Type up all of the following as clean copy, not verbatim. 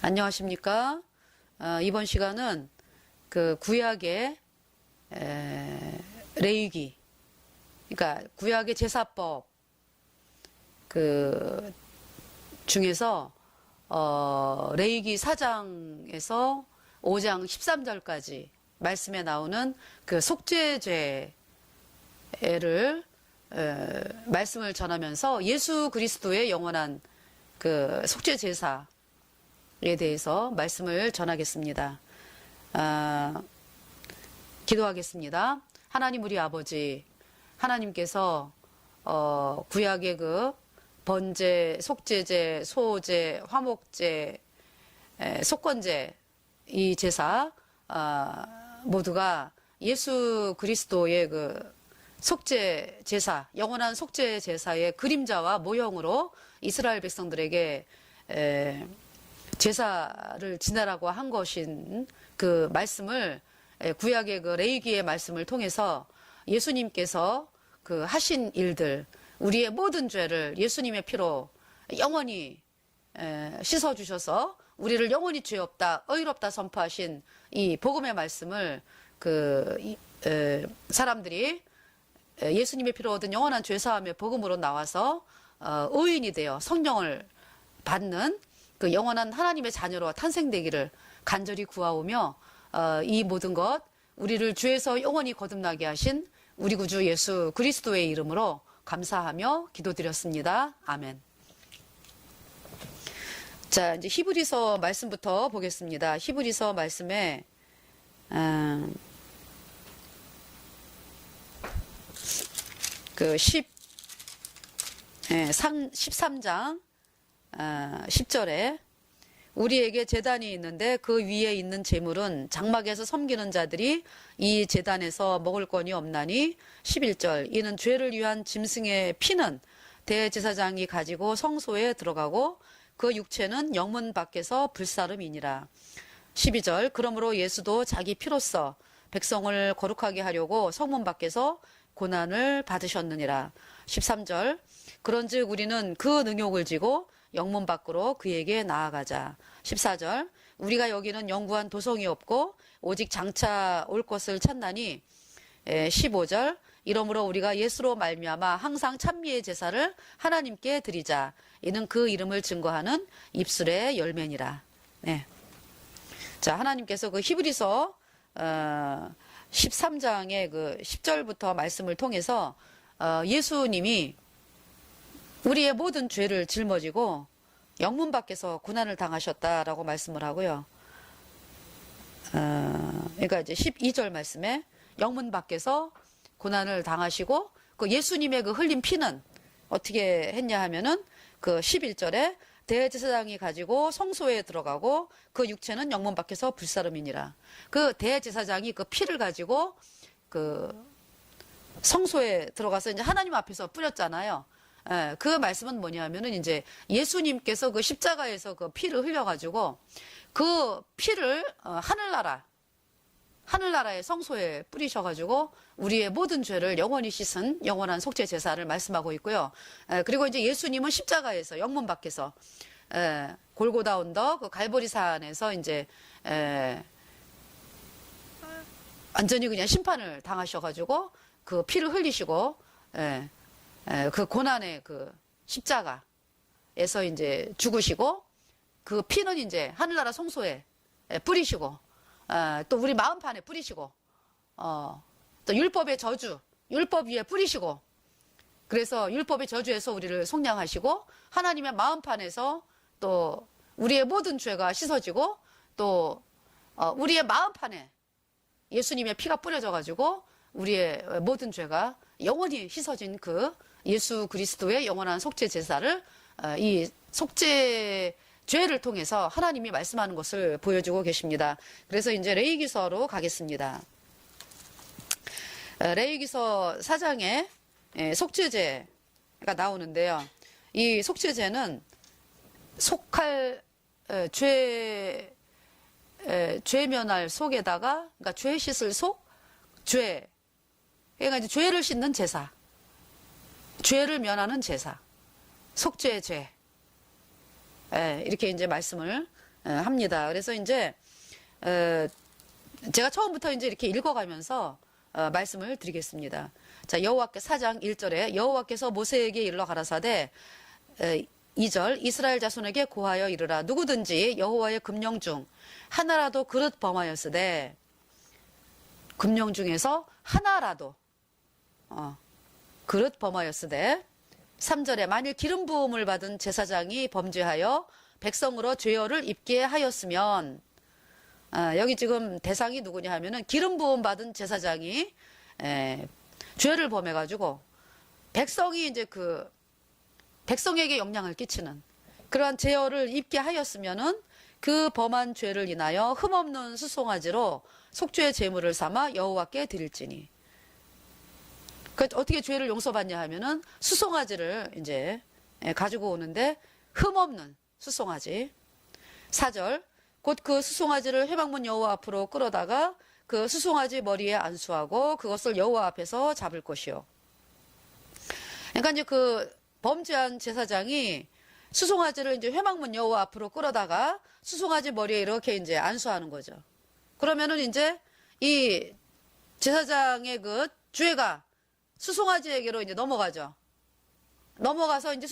안녕하십니까? 이번 시간은 그 구약의 레위기, 그러니까 구약의 제사법 그 중에서 레위기 4장에서 5장 13절까지 말씀에 나오는 그 속죄죄를 말씀을 전하면서 예수 그리스도의 영원한 그 속죄 제사에 대해서 말씀을 전하겠습니다. 기도하겠습니다. 하나님 우리 아버지, 하나님께서 구약의 그 번제, 속죄제, 소제, 화목제, 속건제 이 제사 모두가 예수 그리스도의 그 속죄 제사, 영원한 속죄 제사의 그림자와 모형으로 이스라엘 백성들에게 제사를 지내라고 한 것인 그 말씀을 구약의 그 레위기의 말씀을 통해서 예수님께서 그 하신 일들, 우리의 모든 죄를 예수님의 피로 영원히 씻어 주셔서 우리를 영원히 죄 없다, 의롭다 선포하신 이 복음의 말씀을 사람들이 예수님의 피로 얻은 영원한 죄사함의 복음으로 나와서 의인이 되어 성령을 받는 그 영원한 하나님의 자녀로 탄생되기를 간절히 구하오며 이 모든 것 우리를 죄에서 영원히 거듭나게 하신 우리 구주 예수 그리스도의 이름으로 감사하며 기도드렸습니다. 아멘. 자, 이제 히브리서 말씀부터 보겠습니다. 히브리서 말씀에 그 13장 10절에 우리에게 제단이 있는데 그 위에 있는 제물은 장막에서 섬기는 자들이 이 제단에서 먹을 건이 없나니 11절 이는 죄를 위한 짐승의 피는 대제사장이 가지고 성소에 들어가고 그 육체는 영문 밖에서 불사름이니라. 12절 그러므로 예수도 자기 피로써 백성을 거룩하게 하려고 성문 밖에서 고난을 받으셨느니라. 13절 그런즉 우리는 그 능욕을 지고 영문 밖으로 그에게 나아가자. 14절 우리가 여기는 영구한 도성이 없고 오직 장차 올 것을 찾나니 15절 이러므로 우리가 예수로 말미암아 항상 찬미의 제사를 하나님께 드리자. 이는 그 이름을 증거하는 입술의 열매니라. 네. 자, 하나님께서 그 히브리서 13장의 그 10절부터 말씀을 통해서 예수님이 우리의 모든 죄를 짊어지고 영문 밖에서 고난을 당하셨다라고 말씀을 하고요. 그러니까 이제 12절 말씀에 영문 밖에서 고난을 당하시고 그 예수님의 그 흘린 피는 어떻게 했냐 하면은 그 11절에 대제사장이 가지고 성소에 들어가고 그 육체는 영문 밖에서 불사름이니라. 그 대제사장이 그 피를 가지고 그 성소에 들어가서 이제 하나님 앞에서 뿌렸잖아요. 그 말씀은 뭐냐면은 이제 예수님께서 그 십자가에서 그 피를 흘려가지고 그 피를 하늘나라의 성소에 뿌리셔가지고 우리의 모든 죄를 영원히 씻은 영원한 속죄 제사를 말씀하고 있고요. 그리고 이제 예수님은 십자가에서 영문 밖에서 골고다 언덕 그 갈보리산에서 이제 완전히 그냥 심판을 당하셔가지고 그 피를 흘리시고 그 고난의 그 십자가에서 이제 죽으시고 그 피는 이제 하늘나라 성소에 뿌리시고 또 우리 마음판에 뿌리시고 또 율법의 저주 율법 위에 뿌리시고 그래서 율법의 저주에서 우리를 속량하시고 하나님의 마음판에서 또 우리의 모든 죄가 씻어지고 또 우리의 마음판에 예수님의 피가 뿌려져 가지고 우리의 모든 죄가 영원히 씻어진 그 예수 그리스도의 영원한 속죄 제사를 이 속죄 죄를 통해서 하나님이 말씀하는 것을 보여주고 계십니다. 그래서 이제 레위기서로 가겠습니다. 레위기서 4장에 속죄제가 나오는데요. 이 속죄제는 속할 죄면할 속에다가 그러니까 죄 씻을 속, 그러니까 이제 죄를 씻는 제사, 죄를 면하는 제사, 속죄죄 이렇게 이제 말씀을 합니다. 그래서 이제 제가 처음부터 이제 이렇게 읽어가면서 말씀을 드리겠습니다. 자, 여호와께 4장 1절에 여호와께서 모세에게 일러 가라사대 2절 이스라엘 자손에게 고하여 이르라 누구든지 여호와의 금령 중 하나라도 그릇 범하였으되 금령 중에서 하나라도 그릇 범하였으되 3절에 만일 기름 부음을 받은 제사장이 범죄하여 백성으로 죄어를 입게 하였으면 여기 지금 대상이 누구냐 하면은 기름 부음 받은 제사장이 죄를 범해가지고 백성이 이제 그 백성에게 영향을 끼치는 그러한 죄어를 입게 하였으면은 그 범한 죄를 인하여 흠없는 수송아지로 속죄의 제물을 삼아 여호와께 드릴지니. 그러니까 어떻게 죄를 용서받냐 하면은 수송아지를 이제 가지고 오는데 흠없는 수송아지. 4절 곧 그 수송아지를 회막문 여호와 앞으로 끌어다가 그 수송아지 머리에 안수하고 그것을 여호와 앞에서 잡을 것이요. 그러니까 이제 그 범죄한 제사장이 수송아지를 이제 회막문 여호와 앞으로 끌어다가 수송아지 머리에 이렇게 이제 안수하는 거죠. 그러면은 이제 이 제사장의 그 죄가 수송아지에게로 이제 넘어가죠. 넘어가서 이제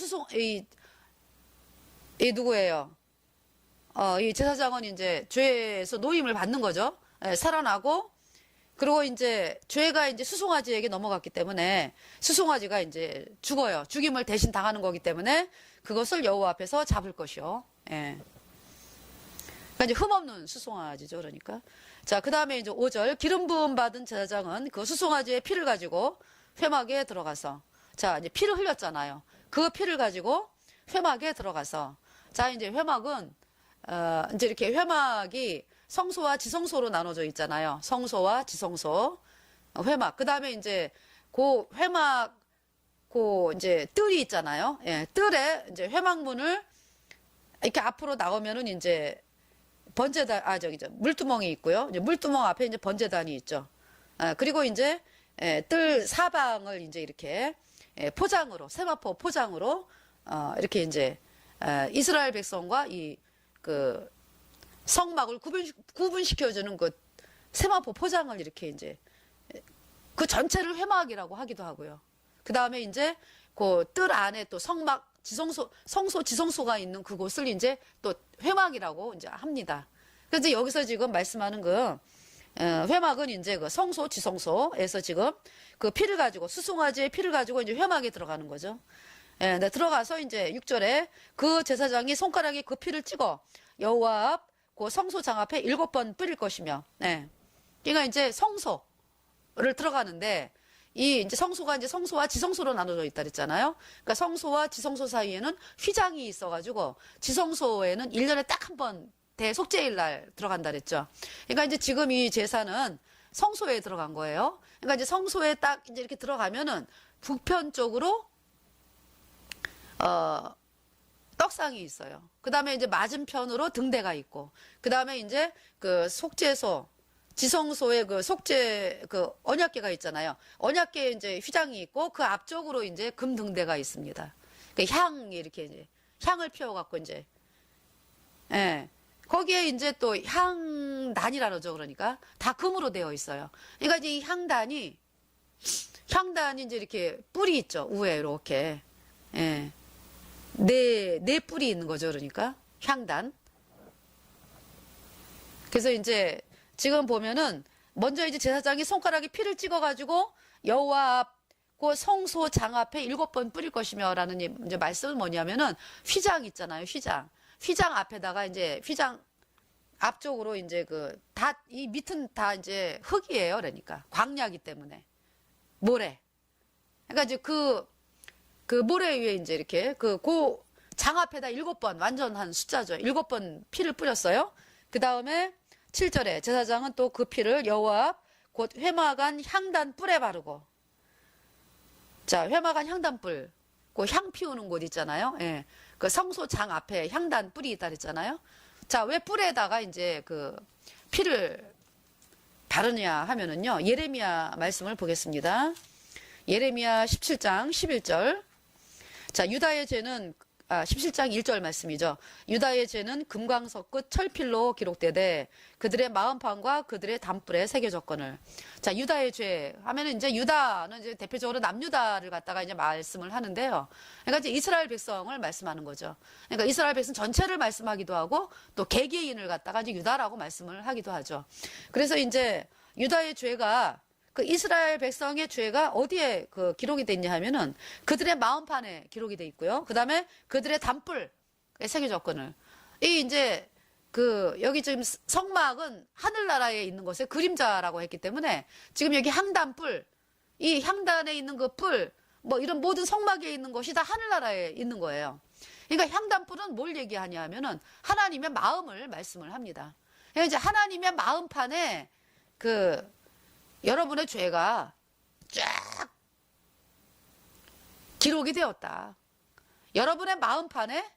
이 누구예요? 이 제사장은 이제 죄에서 노임을 받는 거죠. 살아나고, 그리고 이제 죄가 이제 수송아지에게 넘어갔기 때문에 수송아지가 이제 죽어요. 죽임을 대신 당하는 거기 때문에 그것을 여호와 앞에서 잡을 것이요. 예. 그러니까 이제 흠없는 수송아지죠. 그러니까. 자, 그 다음에 이제 5절. 기름 부음 받은 제사장은 그 수송아지의 피를 가지고 회막에 들어가서, 자, 이제 피를 흘렸잖아요. 그 피를 가지고 회막에 들어가서, 자, 이제 회막은 이제 이렇게 회막이 성소와 지성소로 나눠져 있잖아요. 성소와 지성소, 회막. 그 다음에 이제 그 회막, 그 이제 뜰이 있잖아요. 예, 뜰에 이제 회막문을 이렇게 앞으로 나오면은 이제 번제단, 물두멍이 있고요. 이제 물두멍 앞에 이제 번제단이 있죠. 그리고 이제 뜰 사방을 이제 이렇게 포장으로, 세마포 포장으로 이렇게 이제 이스라엘 백성과 이 그 성막을 구분시켜주는 그 세마포 포장을 이렇게 이제 그 전체를 회막이라고 하기도 하고요. 그 다음에 이제 그 뜰 안에 또 성막, 성소, 지성소가 있는 그곳을 이제 또 회막이라고 이제 합니다. 그래서 여기서 지금 말씀하는 그 회막은 이제 그 성소, 지성소에서 지금 그 피를 가지고 수송아지의 피를 가지고 이제 회막에 들어가는 거죠. 예, 네, 들어가서 이제 6절에 그 제사장이 손가락에 그 피를 찍어 여호와 앞 그 성소 장 앞에 7번 뿌릴 것이며, 네. 그러니까 이제 성소를 들어가는데 이 이제 성소가 이제 성소와 지성소로 나눠져 있다 그랬잖아요. 그러니까 성소와 지성소 사이에는 휘장이 있어가지고 지성소에는 1년에 딱 한 번 대속죄일 날 들어간다 그랬죠. 그러니까 이제 지금 이 제사는 성소에 들어간 거예요. 그러니까 이제 성소에 딱 이제 이렇게 들어가면은 북편 쪽으로 떡상이 있어요. 그 다음에 이제 맞은편으로 등대가 있고, 그 다음에 이제 그 속죄소, 지성소에 그 속죄, 그 언약궤가 있잖아요. 언약궤에 이제 휘장이 있고, 그 앞쪽으로 이제 금 등대가 있습니다. 그 향이 이렇게 이제, 향을 피워갖고 이제, 예. 거기에 이제 또 향단이라 그러죠. 그러니까. 다 금으로 되어 있어요. 그러니까 이제 이 향단이 이제 이렇게 뿔이 있죠. 우에 이렇게. 예. 네 뿔이 있는 거죠. 그러니까 향단. 그래서 이제 지금 보면은 먼저 이제 제사장이 손가락에 피를 찍어가지고 여호와 앞 그 성소 장 앞에 7번 뿌릴 것이며라는 이제 말씀은 뭐냐면은 휘장 있잖아요. 휘장 앞에다가 이제 휘장 앞쪽으로 이제 그 다 이 밑은 다 이제 흙이에요. 그러니까 광야기 때문에 모래. 그러니까 이제 그 모래 위에 이제 이렇게 그 장 앞에다 7번 완전한 숫자죠. 7번 피를 뿌렸어요. 그 다음에 7절에 제사장은 또 그 피를 여호와 앞 곧 회막안 향단 뿔에 바르고, 자, 회막안 향단 뿔, 그 향 피우는 곳 있잖아요. 예. 그 성소장 앞에 향단 뿔이 있다 그랬잖아요. 자, 왜 뿔에다가 이제 그 피를 바르냐 하면은요, 예레미야 말씀을 보겠습니다. 예레미야 17장 11절. 자, 유다의 죄는 17장 1절 말씀이죠. 유다의 죄는 금광석 끝 철필로 기록되되 그들의 마음판과 그들의 단뿔에 새겨졌거늘. 자, 유다의 죄 하면은 이제 유다는 이제 대표적으로 남유다를 갖다가 이제 말씀을 하는데요. 그러니까 이제 이스라엘 백성을 말씀하는 거죠. 그러니까 이스라엘 백성 전체를 말씀하기도 하고 또 개개인을 갖다가 이제 유다라고 말씀을 하기도 하죠. 그래서 이제 유다의 죄가 그 이스라엘 백성의 죄가 어디에 그 기록이 돼 있냐 하면은 그들의 마음판에 기록이 돼 있고요. 그 다음에 그들의 단뿔에 새겨졌거늘. 이 이제 그 여기 지금 성막은 하늘나라에 있는 것의 그림자라고 했기 때문에 지금 여기 향단뿔, 이 향단에 있는 그 뿔, 뭐 이런 모든 성막에 있는 것이 다 하늘나라에 있는 거예요. 그러니까 향단뿔은 뭘 얘기하냐 하면은 하나님의 마음을 말씀을 합니다. 그러니까 이제 하나님의 마음판에 그 여러분의 죄가 쫙 기록이 되었다. 여러분의 마음판에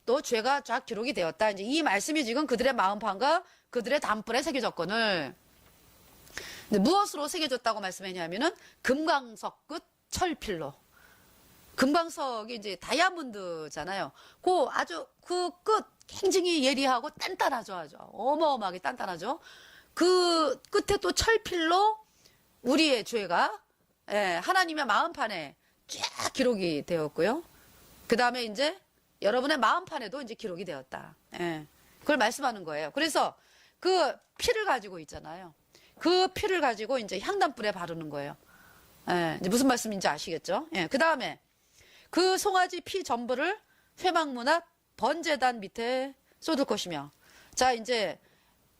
또 죄가 쫙 기록이 되었다. 이제 이 말씀이 지금 그들의 마음판과 그들의 단뿔에 새겨졌거늘. 근데 무엇으로 새겨졌다고 말씀했냐면은 금광석 끝 철필로. 금광석이 이제 다이아몬드잖아요. 그 아주 그 끝 굉장히 예리하고 단단하죠. 아주 어마어마하게 단단하죠. 그 끝에 또 철필로 우리의 죄가 하나님의 마음판에 쫙 기록이 되었고요. 그 다음에 이제 여러분의 마음판에도 이제 기록이 되었다. 그걸 말씀하는 거예요. 그래서 그 피를 가지고 있잖아요. 그 피를 가지고 이제 향단불에 바르는 거예요. 이제 무슨 말씀인지 아시겠죠? 그 다음에 그 송아지 피 전부를 회막문 앞 번제단 밑에 쏟을 것이며, 자 이제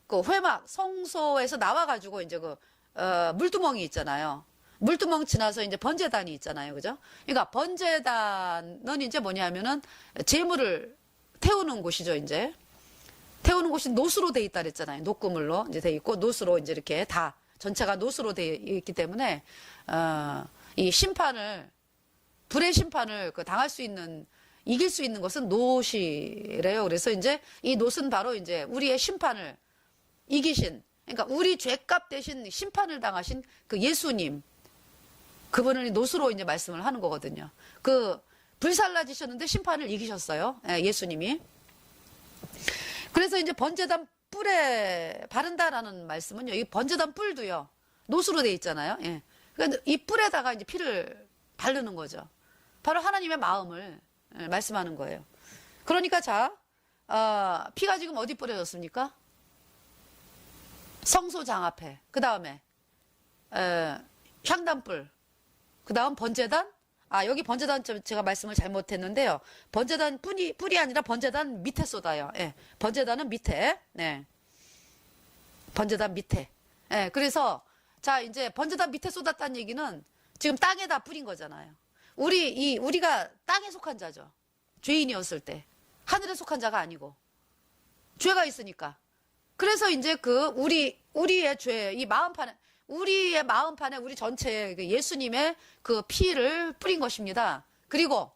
그 회막 성소에서 나와가지고 이제 그 물두멍이 있잖아요. 물두멍 지나서 이제 번제단이 있잖아요, 그죠? 그러니까 번제단은 이제 뭐냐면은 제물을 태우는 곳이죠, 이제. 태우는 곳이 노수로 돼 있다 그랬잖아요. 녹구물로 이제 돼 있고 노수로 이제 이렇게 다 전체가 노수로 돼 있기 때문에 이 심판을 불의 심판을 그 당할 수 있는 이길 수 있는 것은 노시래요. 그래서 이제 이 노는 바로 이제 우리의 심판을 이기신, 그러니까 우리 죄값 대신 심판을 당하신 그 예수님, 그분을 노수로 이제 말씀을 하는 거거든요. 그 불살라지셨는데 심판을 이기셨어요. 예수님이. 그래서 이제 번제단 뿔에 바른다라는 말씀은요, 이 번제단 뿔도요 노수로 돼 있잖아요. 그러니까 이 뿔에다가 이제 피를 바르는 거죠. 바로 하나님의 마음을 말씀하는 거예요. 그러니까 자, 피가 지금 어디 뿌려졌습니까? 성소장 앞에. 그 다음에 향단불. 그 다음 번제단. 여기 번제단 제가 말씀을 잘못했는데요. 번제단 뿔이 아니라 번제단 밑에 쏟아요. 번제단은 밑에. 네. 번제단 밑에. 그래서 자 이제 번제단 밑에 쏟았다는 얘기는 지금 땅에다 뿌린 거잖아요. 우리가 땅에 속한 자죠. 죄인이었을 때. 하늘에 속한 자가 아니고. 죄가 있으니까. 그래서 이제 우리의 죄, 이 마음판에, 우리의 마음판에 우리 전체에 예수님의 그 피를 뿌린 것입니다. 그리고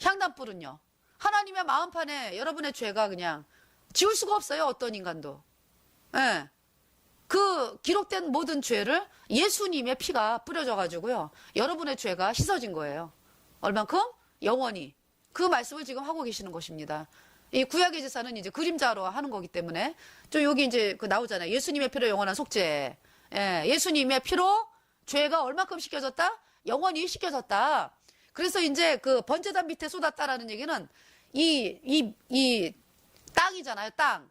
향단불은요. 하나님의 마음판에 여러분의 죄가 그냥 지울 수가 없어요. 어떤 인간도. 그 기록된 모든 죄를 예수님의 피가 뿌려져 가지고요. 여러분의 죄가 씻어진 거예요. 얼만큼? 영원히. 그 말씀을 지금 하고 계시는 것입니다. 이 구약의 제사는 이제 그림자로 하는 거기 때문에 좀 여기 이제 그 나오잖아요. 예수님의 피로 영원한 속죄. 예수님의 피로 죄가 얼만큼 씻겨졌다? 영원히 씻겨졌다. 그래서 이제 그 번제단 밑에 쏟았다라는 얘기는 이 땅이잖아요. 땅.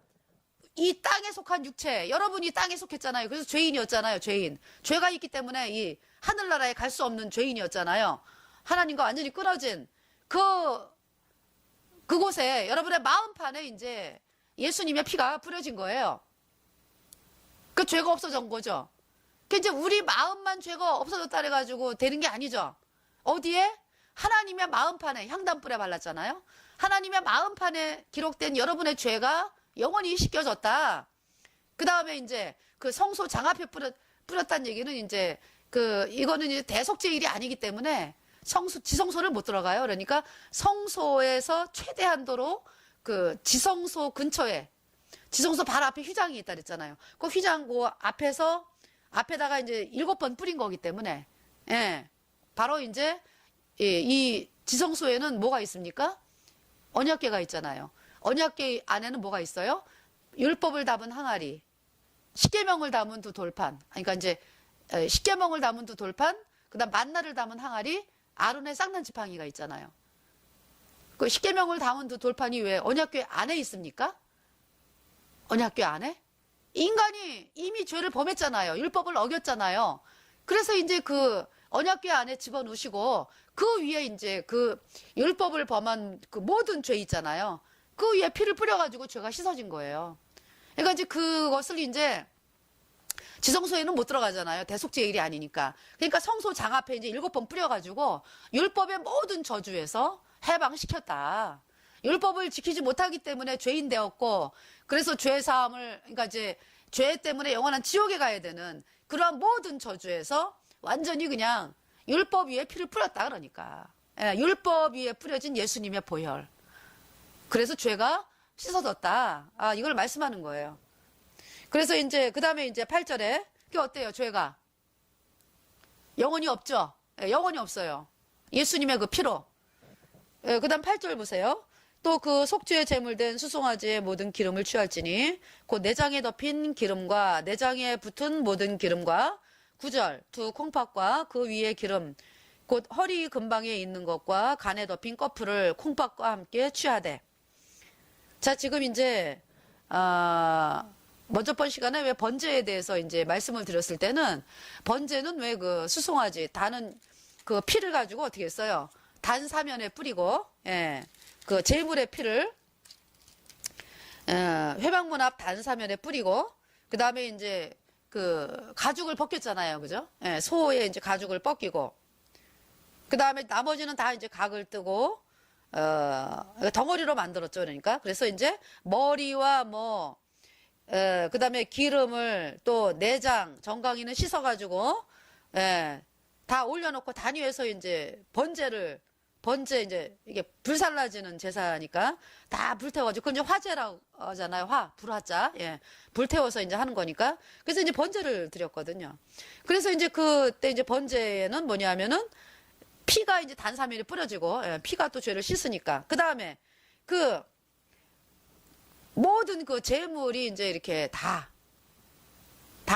이 땅에 속한 육체, 여러분이 땅에 속했잖아요. 그래서 죄인이었잖아요. 죄인. 죄가 있기 때문에 이 하늘나라에 갈 수 없는 죄인이었잖아요. 하나님과 완전히 끊어진 그곳에 여러분의 마음판에 이제 예수님의 피가 뿌려진 거예요. 그 죄가 없어진 거죠. 그 이제 우리 마음만 죄가 없어졌다 그래가지고 되는 게 아니죠. 어디에? 하나님의 마음판에 향단불에 발랐잖아요. 하나님의 마음판에 기록된 여러분의 죄가 영원히 씻겨졌다. 그 다음에 이제 그 성소 장앞에 뿌렸다는 얘기는 이제 이거는 이제 대속죄일이 아니기 때문에 지성소를 못 들어가요. 그러니까 성소에서 최대한도로 그 지성소 근처에, 지성소 바로 앞에 휘장이 있다 그랬잖아요. 그 휘장 그 앞에다가 이제 7번 뿌린 거기 때문에, 바로 이제 이 지성소에는 뭐가 있습니까? 언약궤가 있잖아요. 언약궤 안에는 뭐가 있어요? 율법을 담은 항아리, 십계명을 담은 두 돌판. 그러니까 이제 십계명을 담은 두 돌판, 그다음 만나를 담은 항아리, 아론의 쌍난 지팡이가 있잖아요. 그 십계명을 담은 두 돌판이 왜 언약궤 안에 있습니까? 언약궤 안에? 인간이 이미 죄를 범했잖아요. 율법을 어겼잖아요. 그래서 이제 그 언약궤 안에 집어넣으시고 그 위에 이제 그 율법을 범한 그 모든 죄 있잖아요. 그 위에 피를 뿌려가지고 죄가 씻어진 거예요. 그러니까 이제 그것을 이제 지성소에는 못 들어가잖아요. 대속죄의 일이 아니니까. 그러니까 성소장 앞에 이제 7번 뿌려가지고 율법의 모든 저주에서 해방시켰다. 율법을 지키지 못하기 때문에 죄인 되었고, 그래서 죄 사함을, 그러니까 이제 죄 때문에 영원한 지옥에 가야 되는 그러한 모든 저주에서 완전히 그냥 율법 위에 피를 뿌렸다 그러니까. 예, 율법 위에 뿌려진 예수님의 보혈. 그래서 죄가 씻어졌다. 아, 이걸 말씀하는 거예요. 그래서 이제 그 다음에 이제 8절에 그게 어때요? 죄가 영원히 없죠. 예, 영원히 없어요. 예수님의 그 피로. 예, 그 다음 8절 보세요. 또 그 속죄의 제물된 수송아지의 모든 기름을 취할지니 곧 내장에 덮인 기름과 내장에 붙은 모든 기름과 9절 두 콩팥과 그 위에 기름 곧 허리 근방에 있는 것과 간에 덮인 꺼풀을 콩팥과 함께 취하되. 자, 지금 이제 먼저 번 시간에 왜 번제에 대해서 이제 말씀을 드렸을 때는 번제는 왜 그 수송아지 다는 그 피를 가지고 어떻게 했어요? 단 사면에 뿌리고, 예, 그 제물의 피를 회막문 앞 단 사면에 뿌리고, 그 다음에 이제 그 가죽을 벗겼잖아요, 그죠? 예, 소의 이제 가죽을 벗기고, 그 다음에 나머지는 다 이제 각을 뜨고, 덩어리로 만들었죠, 그러니까. 그래서 이제 머리와 뭐 그 다음에 기름을 또 내장, 정강이는 씻어가지고, 다 올려놓고 단위해서 이제 번제 이제 이게 불살라지는 제사니까 다 불태워가지고, 그건 이제 화제라고 하잖아요. 불화자. 예. 불태워서 이제 하는 거니까. 그래서 이제 번제를 드렸거든요. 그래서 이제 그때 이제 번제는 뭐냐면은 피가 이제 단사면에 뿌려지고, 예, 피가 또 죄를 씻으니까. 그 다음에 그 모든 그 재물이 이제 이렇게 다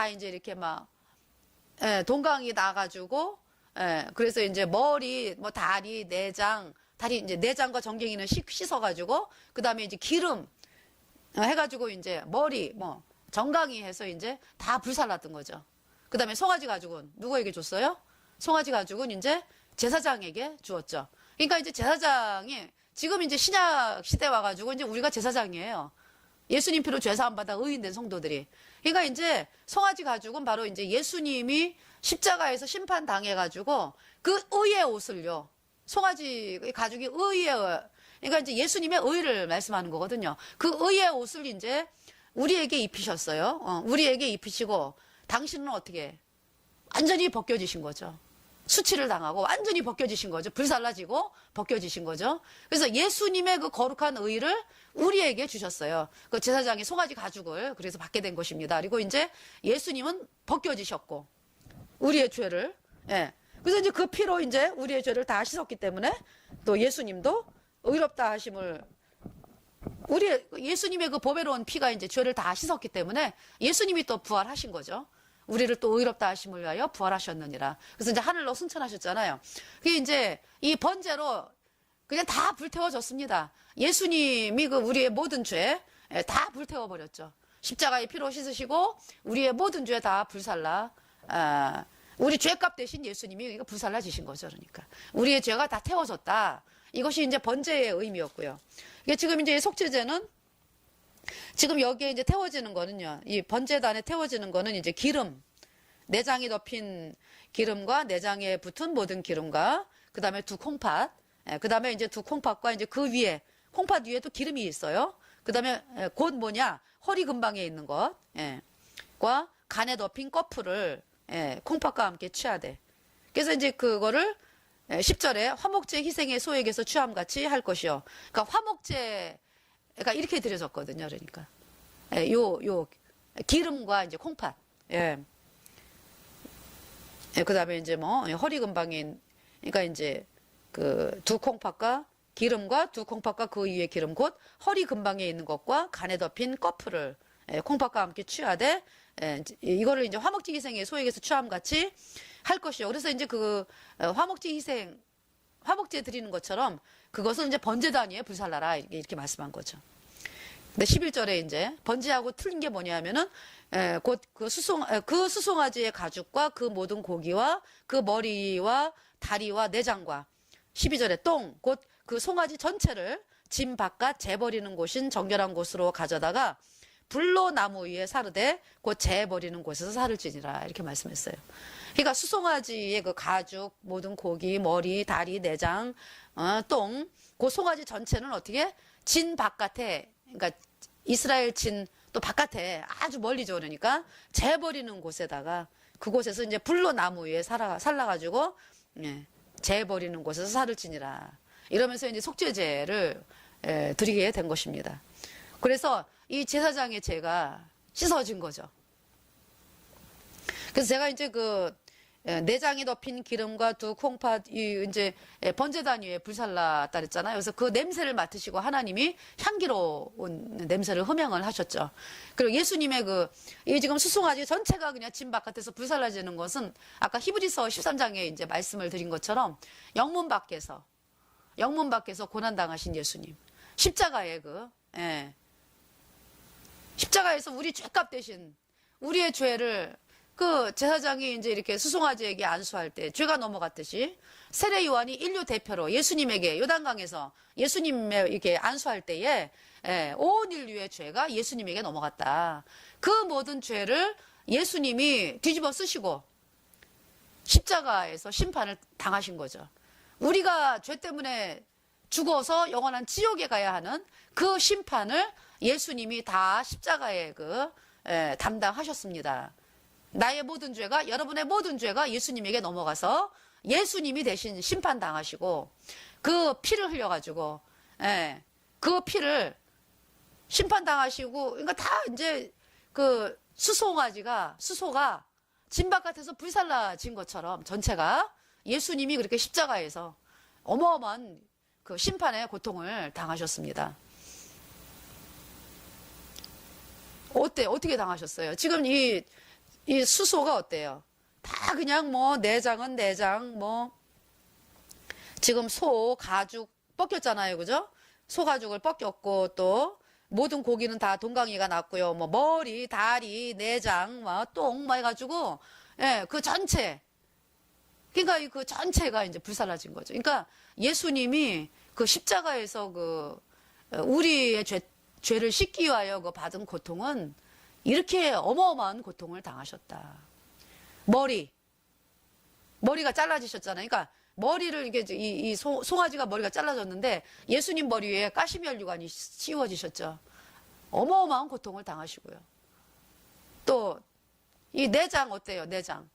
이제 이렇게 막, 예, 동강이 나가지고, 예, 그래서 이제 머리, 뭐 다리, 내장, 다리, 이제 내장과 정갱이는 씻어가지고, 그 다음에 이제 기름 해가지고 이제 머리, 뭐, 정강이 해서 이제 다 불살랐던 거죠. 그 다음에 송아지 가죽은 누구에게 줬어요? 송아지 가죽은 이제 제사장에게 주었죠. 그러니까 이제 제사장이 지금 이제 신약 시대 와가지고 이제 우리가 제사장이에요. 예수님 피로 죄사함 받아 의인된 성도들이. 그러니까 이제 송아지 가죽은 바로 이제 예수님이 십자가에서 심판 당해가지고 그 의의 옷을요. 송아지 가죽이 의의, 그러니까 이제 예수님의 의를 말씀하는 거거든요. 그 의의 옷을 이제 우리에게 입히셨어요. 우리에게 입히시고 당신은 어떻게 완전히 벗겨지신 거죠. 수치를 당하고 완전히 벗겨지신 거죠. 불살라지고 벗겨지신 거죠. 그래서 예수님의 그 거룩한 의를 우리에게 주셨어요. 그 제사장이 송아지 가죽을 그래서 받게 된 것입니다. 그리고 이제 예수님은 벗겨지셨고 우리의 죄를, 예. 그래서 이제 그 피로 이제 우리의 죄를 다 씻었기 때문에 또 예수님도 의롭다 하심을, 예수님의 그 보배로운 피가 이제 죄를 다 씻었기 때문에 예수님이 또 부활하신 거죠. 우리를 또 의롭다 하심을 위하여 부활하셨느니라. 그래서 이제 하늘로 승천하셨잖아요. 그게 이제 이 번제로 그냥 다 불태워졌습니다. 예수님이 그 우리의 모든 죄 다 불태워버렸죠. 십자가의 피로 씻으시고 우리의 모든 죄 다 불살라, 우리 죄값 대신 예수님이 이거 불살라지신 거죠. 그러니까 우리의 죄가 다 태워졌다. 이것이 이제 번제의 의미였고요. 이게 지금 이제 속죄제는 지금 여기에 이제 태워지는 거는요, 이 번제단에 태워지는 거는 이제 기름, 내장이 덮인 기름과 내장에 붙은 모든 기름과 그 다음에 두 콩팥, 그 다음에 이제 두 콩팥과 이제 그 위에, 콩팥 위에도 기름이 있어요. 그 다음에 곧 뭐냐, 허리 근방에 있는 것, 과 간에 덮인 꺼풀을 콩팥과 함께 취하되. 그래서 이제 그거를 10절에 화목제 희생의 소액에서 취함같이 할 것이요. 그러니까 화목제, 그러니까 이렇게 드려졌거든요. 그러니까 요 기름과 이제 콩팥, 그 다음에 이제 뭐 허리 근방인, 그러니까 이제 그 두 콩팥과 기름과 두 콩팥과 그 위에 기름 곧 허리 근방에 있는 것과 간에 덮인 꺼풀을 콩팥과 함께 취하되 이거를 이제 화목제 희생의 소액에서 취함 같이 할 것이요. 그래서 이제 그 화목제 희생 화목제 드리는 것처럼 그것을 이제 번제단 위에 불살라라 이렇게 말씀한 거죠. 근데 11절에 이제 번제하고 틀린 게 뭐냐면은 곧 그 수송아지의 가죽과 그 모든 고기와 그 머리와 다리와 내장과 12절에 똥 곧 그 송아지 전체를 짐 바깥 재버리는 곳인 정결한 곳으로 가져다가 불로 나무 위에 사르되 곧 재버리는 곳에서 사를지니라 이렇게 말씀했어요. 그러니까 수송아지의 그 가죽, 모든 고기, 머리, 다리, 내장, 똥, 그 송아지 전체는 어떻게 진 바깥에, 그러니까 이스라엘 진 또 바깥에 아주 멀리죠. 그러니까 재버리는 곳에다가 그곳에서 이제 불로 나무 위에 살라가지고 재버리는 곳에서 사를지니라 이러면서 이제 속죄제를 드리게 된 것입니다. 그래서 이 제사장의 죄가 씻어진 거죠. 그래서 제가 이제 그 내장이 덮인 기름과 두 콩팥 이제 번제단 위에 불살랐다 그랬잖아요. 그래서 그 냄새를 맡으시고 하나님이 향기로운 냄새를 흠양을 하셨죠. 그리고 예수님의 이 지금 수송아지 전체가 그냥 짐 바깥에서 불살라지는 것은 아까 히브리서 13장에 이제 말씀을 드린 것처럼 영문 밖에서 고난 당하신 예수님 십자가의 십자가에서 우리 죄값 대신 우리의 죄를 그 제사장이 이제 이렇게 수송아지에게 안수할 때 죄가 넘어갔듯이 세례 요한이 인류 대표로 예수님에게 요단강에서 예수님에 이렇게 안수할 때에 온 인류의 죄가 예수님에게 넘어갔다. 그 모든 죄를 예수님이 뒤집어 쓰시고 십자가에서 심판을 당하신 거죠. 우리가 죄 때문에 죽어서 영원한 지옥에 가야 하는 그 심판을 예수님이 다 십자가에 담당하셨습니다. 나의 모든 죄가 여러분의 모든 죄가 예수님에게 넘어가서 예수님이 대신 심판당하시고 그 피를 흘려가지고 그 피를 심판당하시고 그러니까 다 이제 그 수소가 짐 바깥에서 불살라진 것처럼 전체가 예수님이 그렇게 십자가에서 어마어마한 그 심판의 고통을 당하셨습니다. 어떻게 당하셨어요? 지금 이 수소가 어때요? 다 그냥 뭐 내장은 내장 지금 소 가죽 벗겼잖아요. 그죠? 소 가죽을 벗겼고 또 모든 고기는 다 동강이가 났고요. 머리, 다리, 내장, 똥 해가지고 그 전체 그러니까 그 전체가 이제 불살라진 거죠. 그러니까 예수님이 그 십자가에서 우리의 죄를 씻기 위하여 받은 고통은 이렇게 어마어마한 고통을 당하셨다. 머리가 잘라지셨잖아요. 그러니까 머리를 이 송아지가 머리가 잘라졌는데 예수님 머리 위에 가시면류관이 씌워지셨죠. 어마어마한 고통을 당하시고요. 또 이 내장 어때요? 내장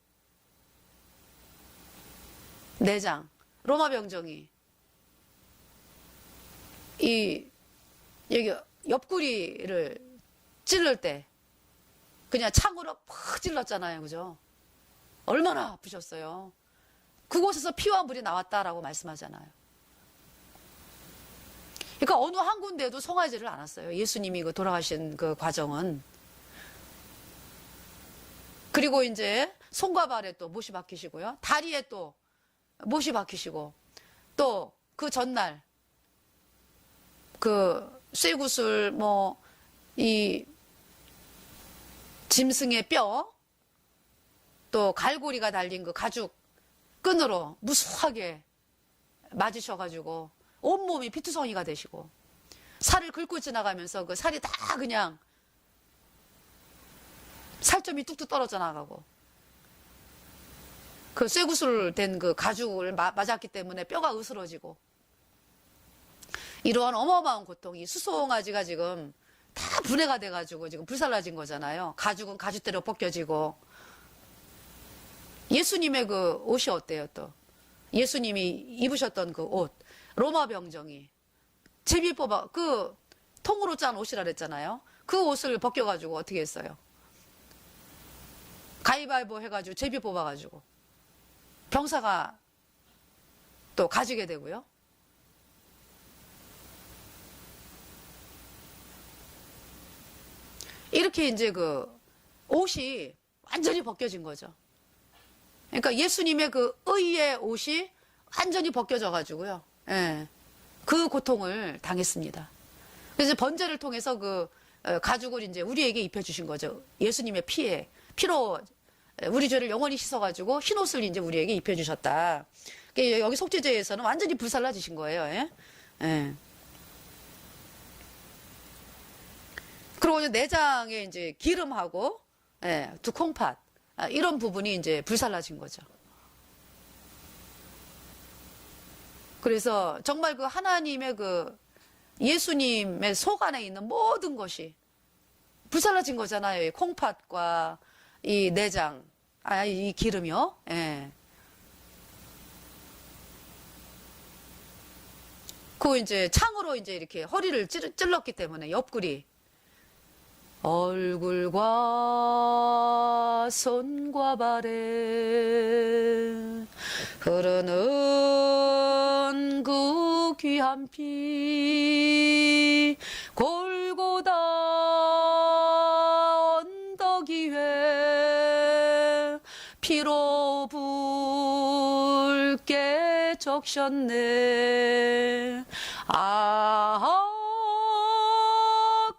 로마 병정이 여기 옆구리를 찌를 때 그냥 창으로 팍 찔렀잖아요. 그죠? 얼마나 아프셨어요. 그곳에서 피와 물이 나왔다라고 말씀하잖아요. 그러니까 어느 한 군데도 송아지를 안 왔어요. 예수님이 돌아가신 그 과정은. 그리고 이제 손과 발에 또 못이 박히시고요. 다리에 또 못이 박히시고 또 그 전날 그 쇠구슬 이 짐승의 뼈 또 갈고리가 달린 그 가죽 끈으로 무수하게 맞으셔가지고 온몸이 피투성이가 되시고 살을 긁고 지나가면서 그 살이 다 그냥 살점이 뚝뚝 떨어져 나가고 그 쇠구슬 된 그 가죽을 맞았기 때문에 뼈가 으스러지고 이러한 어마어마한 고통이 수송아지가 지금 다 분해가 돼가지고 지금 불살라진 거잖아요. 가죽은 가죽대로 벗겨지고 예수님의 그 옷이 어때요 또? 예수님이 입으셨던 그 옷 로마 병정이 제비 뽑아 그 통으로 짠 옷이라 그랬잖아요. 그 옷을 벗겨가지고 어떻게 했어요? 가위바위보 해가지고 제비 뽑아가지고 병사가 또 가지게 되고요. 이렇게 이제 그 옷이 완전히 벗겨진 거죠. 그러니까 예수님의 그 의의 옷이 완전히 벗겨져 가지고요. 예. 그 고통을 당했습니다. 그래서 번제를 통해서 그 가죽을 이제 우리에게 입혀주신 거죠. 예수님의 피로 우리 죄를 영원히 씻어가지고 흰 옷을 이제 우리에게 입혀주셨다. 여기 속죄제에서는 완전히 불살라지신 거예요. 예? 예. 그리고 이제 내장에 이제 기름하고 예, 두 콩팥 이런 부분이 이제 불살라진 거죠. 그래서 정말 그 하나님의 그 예수님의 속 안에 있는 모든 것이 불살라진 거잖아요. 이 콩팥과 이 내장, 이 기름이요. 예. 그 이제 창으로 이제 이렇게 허리를 찔렀기 때문에 옆구리. 얼굴과 손과 발에 흐르는 그 귀한 피 골고다 언덕 위에 피로 붉게 적셨네.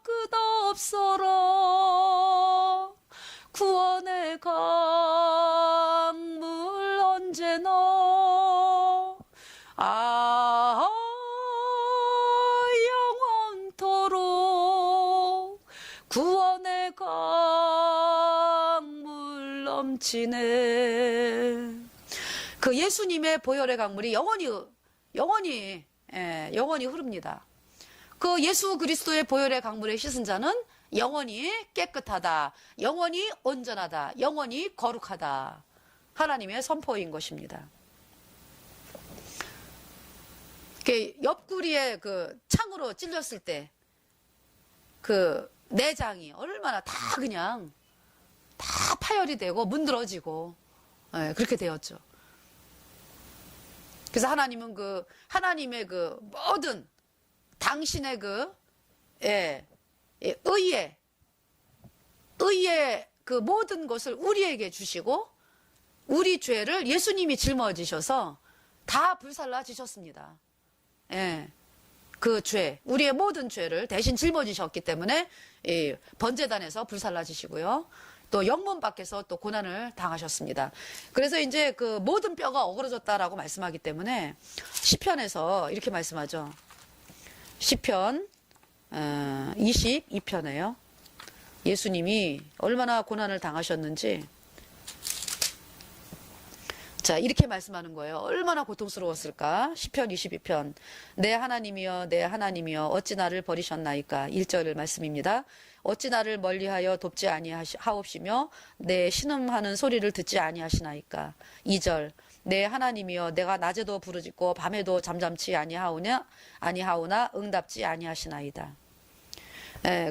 끝없어라 구원의 강물 언제나 영원토록 구원의 강물 넘치네. 그 예수님의 보혈의 강물이 영원히 흐릅니다. 그 예수 그리스도의 보혈의 강물에 씻은 자는 영원히 깨끗하다, 영원히 온전하다, 영원히 거룩하다. 하나님의 선포인 것입니다. 옆구리에 그 창으로 찔렸을 때 그 내장이 얼마나 다 그냥 다 파열이 되고 문드러지고 그렇게 되었죠. 그래서 하나님은 하나님의 그 모든 당신의 의의 그 모든 것을 우리에게 주시고 우리 죄를 예수님이 짊어지셔서 다 불살라지셨습니다. 예. 그 죄, 우리의 모든 죄를 대신 짊어지셨기 때문에 번제단에서 불살라지시고요. 또 영문 밖에서 또 고난을 당하셨습니다. 그래서 이제 그 모든 뼈가 어그러졌다라고 말씀하기 때문에 시편에서 이렇게 말씀하죠. 시편 22편에요. 예수님이 얼마나 고난을 당하셨는지 자 이렇게 말씀하는 거예요. 얼마나 고통스러웠을까. 시편 22편 내 하나님이여 내 하나님이여 어찌 나를 버리셨나이까. 1절 말씀입니다. 어찌 나를 멀리하여 돕지 아니하옵시며 내 신음하는 소리를 듣지 아니하시나이까. 2절 내 하나님이여 내가 낮에도 부르짖고 밤에도 잠잠치 아니하오나 응답지 아니하시나이다.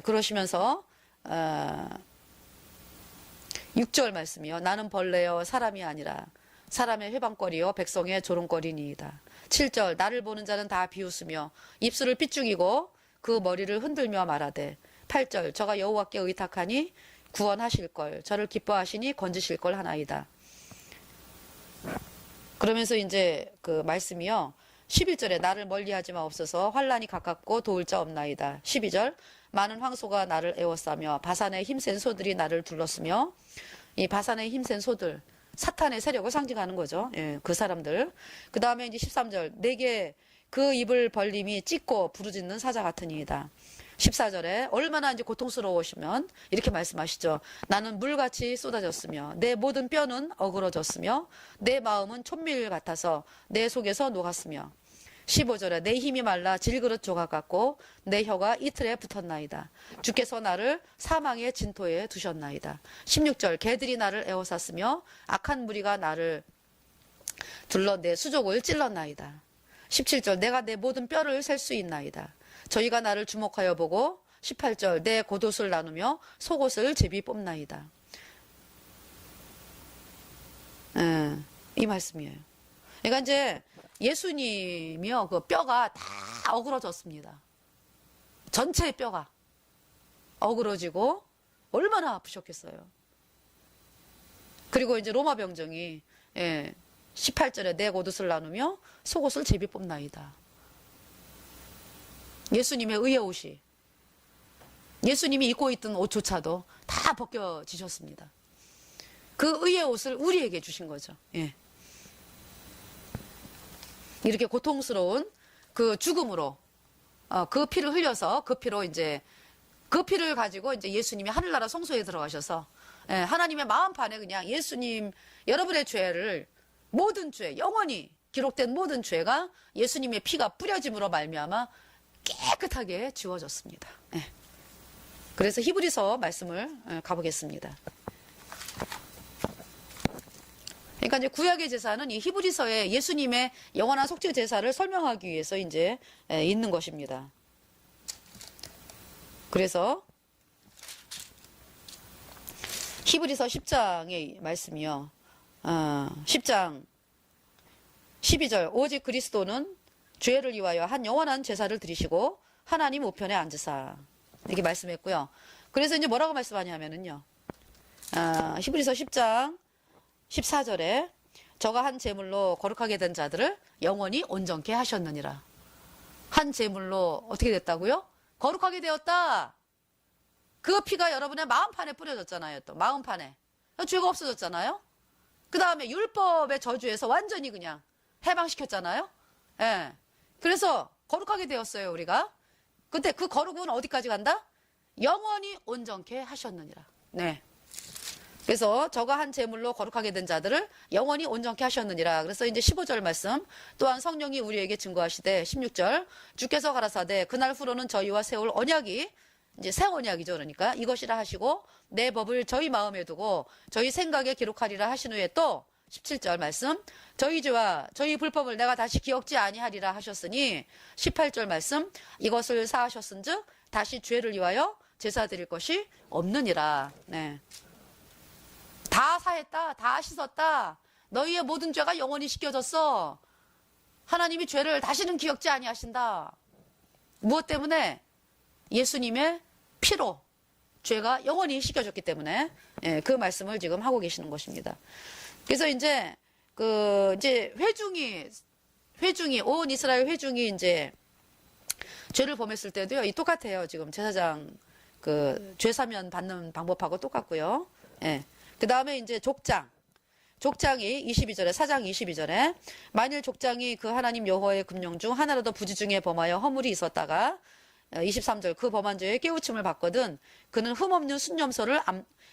그러시면서 6절 말씀이요. 나는 벌레여 사람이 아니라 사람의 회방거리요 백성의 조롱거리니이다. 7절 나를 보는 자는 다 비웃으며 입술을 삐죽이고 그 머리를 흔들며 말하되. 8절 저가 여호와께 의탁하니 구원하실걸 저를 기뻐하시니 건지실걸 하나이다. 그러면서 이제 그 말씀이요. 11절에 나를 멀리하지 마옵소서 환란이 가깝고 도울 자 없나이다. 12절 많은 황소가 나를 에워싸며 바산의 힘센 소들이 나를 둘렀으며. 이 바산의 힘센 소들 사탄의 세력을 상징하는 거죠. 예, 그 사람들. 그 다음에 이제 13절 내게 그 입을 벌림이 찢고 부르짖는 사자 같으니이다. 14절에 얼마나 이제 고통스러우시면 이렇게 말씀하시죠. 나는 물같이 쏟아졌으며 내 모든 뼈는 어그러졌으며 내 마음은 촛밀 같아서 내 속에서 녹았으며. 15절에 내 힘이 말라 질그릇 조각 같고 내 혀가 이틀에 붙었나이다. 주께서 나를 사망의 진토에 두셨나이다. 16절 개들이 나를 에워쌌으며 악한 무리가 나를 둘러 내 수족을 찔렀나이다. 17절 내가 내 모든 뼈를 셀 수 있나이다. 저희가 나를 주목하여 보고. 18절 내 겉옷을 나누며 속옷을 제비 뽑나이다. 이 말씀이에요. 그러니까 이제 예수님이요 그 뼈가 다 어그러졌습니다. 전체의 뼈가 어그러지고 얼마나 아프셨겠어요. 그리고 이제 로마 병정이 18절에 내 겉옷을 나누며 속옷을 제비 뽑나이다. 예수님의 의의 옷이, 예수님이 입고 있던 옷조차도 다 벗겨지셨습니다. 그 의의 옷을 우리에게 주신 거죠. 이렇게 고통스러운 그 죽음으로 그 피를 흘려서 그 피로 이제 그 피를 가지고 이제 예수님이 하늘나라 성소에 들어가셔서 하나님의 마음판에 그냥 예수님 여러분의 죄를 모든 죄 영원히 기록된 모든 죄가 예수님의 피가 뿌려짐으로 말미암아 깨끗하게 지워졌습니다. 그래서 히브리서 말씀을 가보겠습니다. 그러니까 이제 구약의 제사는 이 히브리서에 예수님의 영원한 속죄 제사를 설명하기 위해서 이제 있는 것입니다. 그래서 히브리서 10장의 말씀이요. 10장 12절 오직 그리스도는 죄를 위하여 한 영원한 제사를 드리시고 하나님 우편에 앉으사 이렇게 말씀했고요. 그래서 이제 뭐라고 말씀하냐면은요. 히브리서 10장 14절에 저가 한 제물로 거룩하게 된 자들을 영원히 온전케 하셨느니라. 한 제물로 어떻게 됐다고요? 거룩하게 되었다. 그 피가 여러분의 마음판에 뿌려졌잖아요. 또 마음판에 죄가 없어졌잖아요. 그 다음에 율법의 저주에서 완전히 그냥 해방시켰잖아요. 그래서 거룩하게 되었어요. 우리가. 근데 그 거룩은 어디까지 간다? 영원히 온전케 하셨느니라. 네. 그래서 저가 한 제물로 거룩하게 된 자들을 영원히 온전케 하셨느니라. 그래서 이제 15절 말씀 또한 성령이 우리에게 증거하시되 16절 주께서 가라사대 그날 후로는 저희와 세울 언약이 이제 새 언약이죠. 그러니까 이것이라 하시고 내 법을 저희 마음에 두고 저희 생각에 기록하리라 하신 후에 또 17절 말씀 저희 죄와 저희 불법을 내가 다시 기억지 아니하리라 하셨으니 18절 말씀 이것을 사하셨은즉 다시 죄를 위하여 제사 드릴 것이 없느니라. 네. 다 사했다. 다 씻었다. 너희의 모든 죄가 영원히 씻겨졌어. 하나님이 죄를 다시는 기억지 아니하신다. 무엇 때문에? 예수님의 피로 죄가 영원히 씻겨졌기 때문에 그 말씀을 지금 하고 계시는 것입니다. 그래서 이제 이제 회중이 온 이스라엘 회중이 이제 죄를 범했을 때도요. 이 똑같아요. 지금 제사장 죄 사면 받는 방법하고 똑같고요. 그 다음에 이제 족장이 22절에 4장 22절에 만일 족장이 그 하나님 여호와의 금령 중 하나라도 부지 중에 범하여 허물이 있었다가 23절 그 범한 죄에 깨우침을 받거든 그는 흠없는 순염소를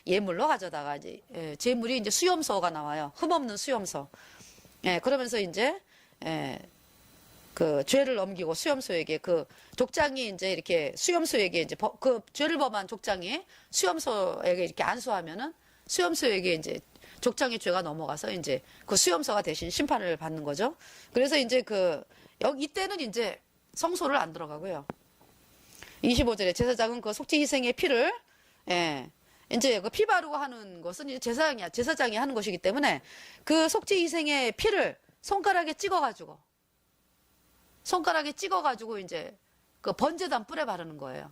예물로 가져다가 이제 제물이 이제 수염소가 나와요. 흠없는 수염소. 그러면서 이제 그 죄를 넘기고 수염소에게 그 족장이 이제 이렇게 수염소에게 이제 그 죄를 범한 족장이 수염소에게 이렇게 안수하면은 수염소에게 이제 족장의 죄가 넘어가서 이제 그 수염소가 대신 심판을 받는 거죠. 그래서 이제 이때는 이제 성소를 안 들어가고요. 25절에 제사장은 그 속죄 희생의 피를 이제 그 피 바르고 하는 것은 이제 제사장이 하는 것이기 때문에 그 속죄 희생의 피를 손가락에 찍어가지고 이제 그 번제단 뿔에 바르는 거예요.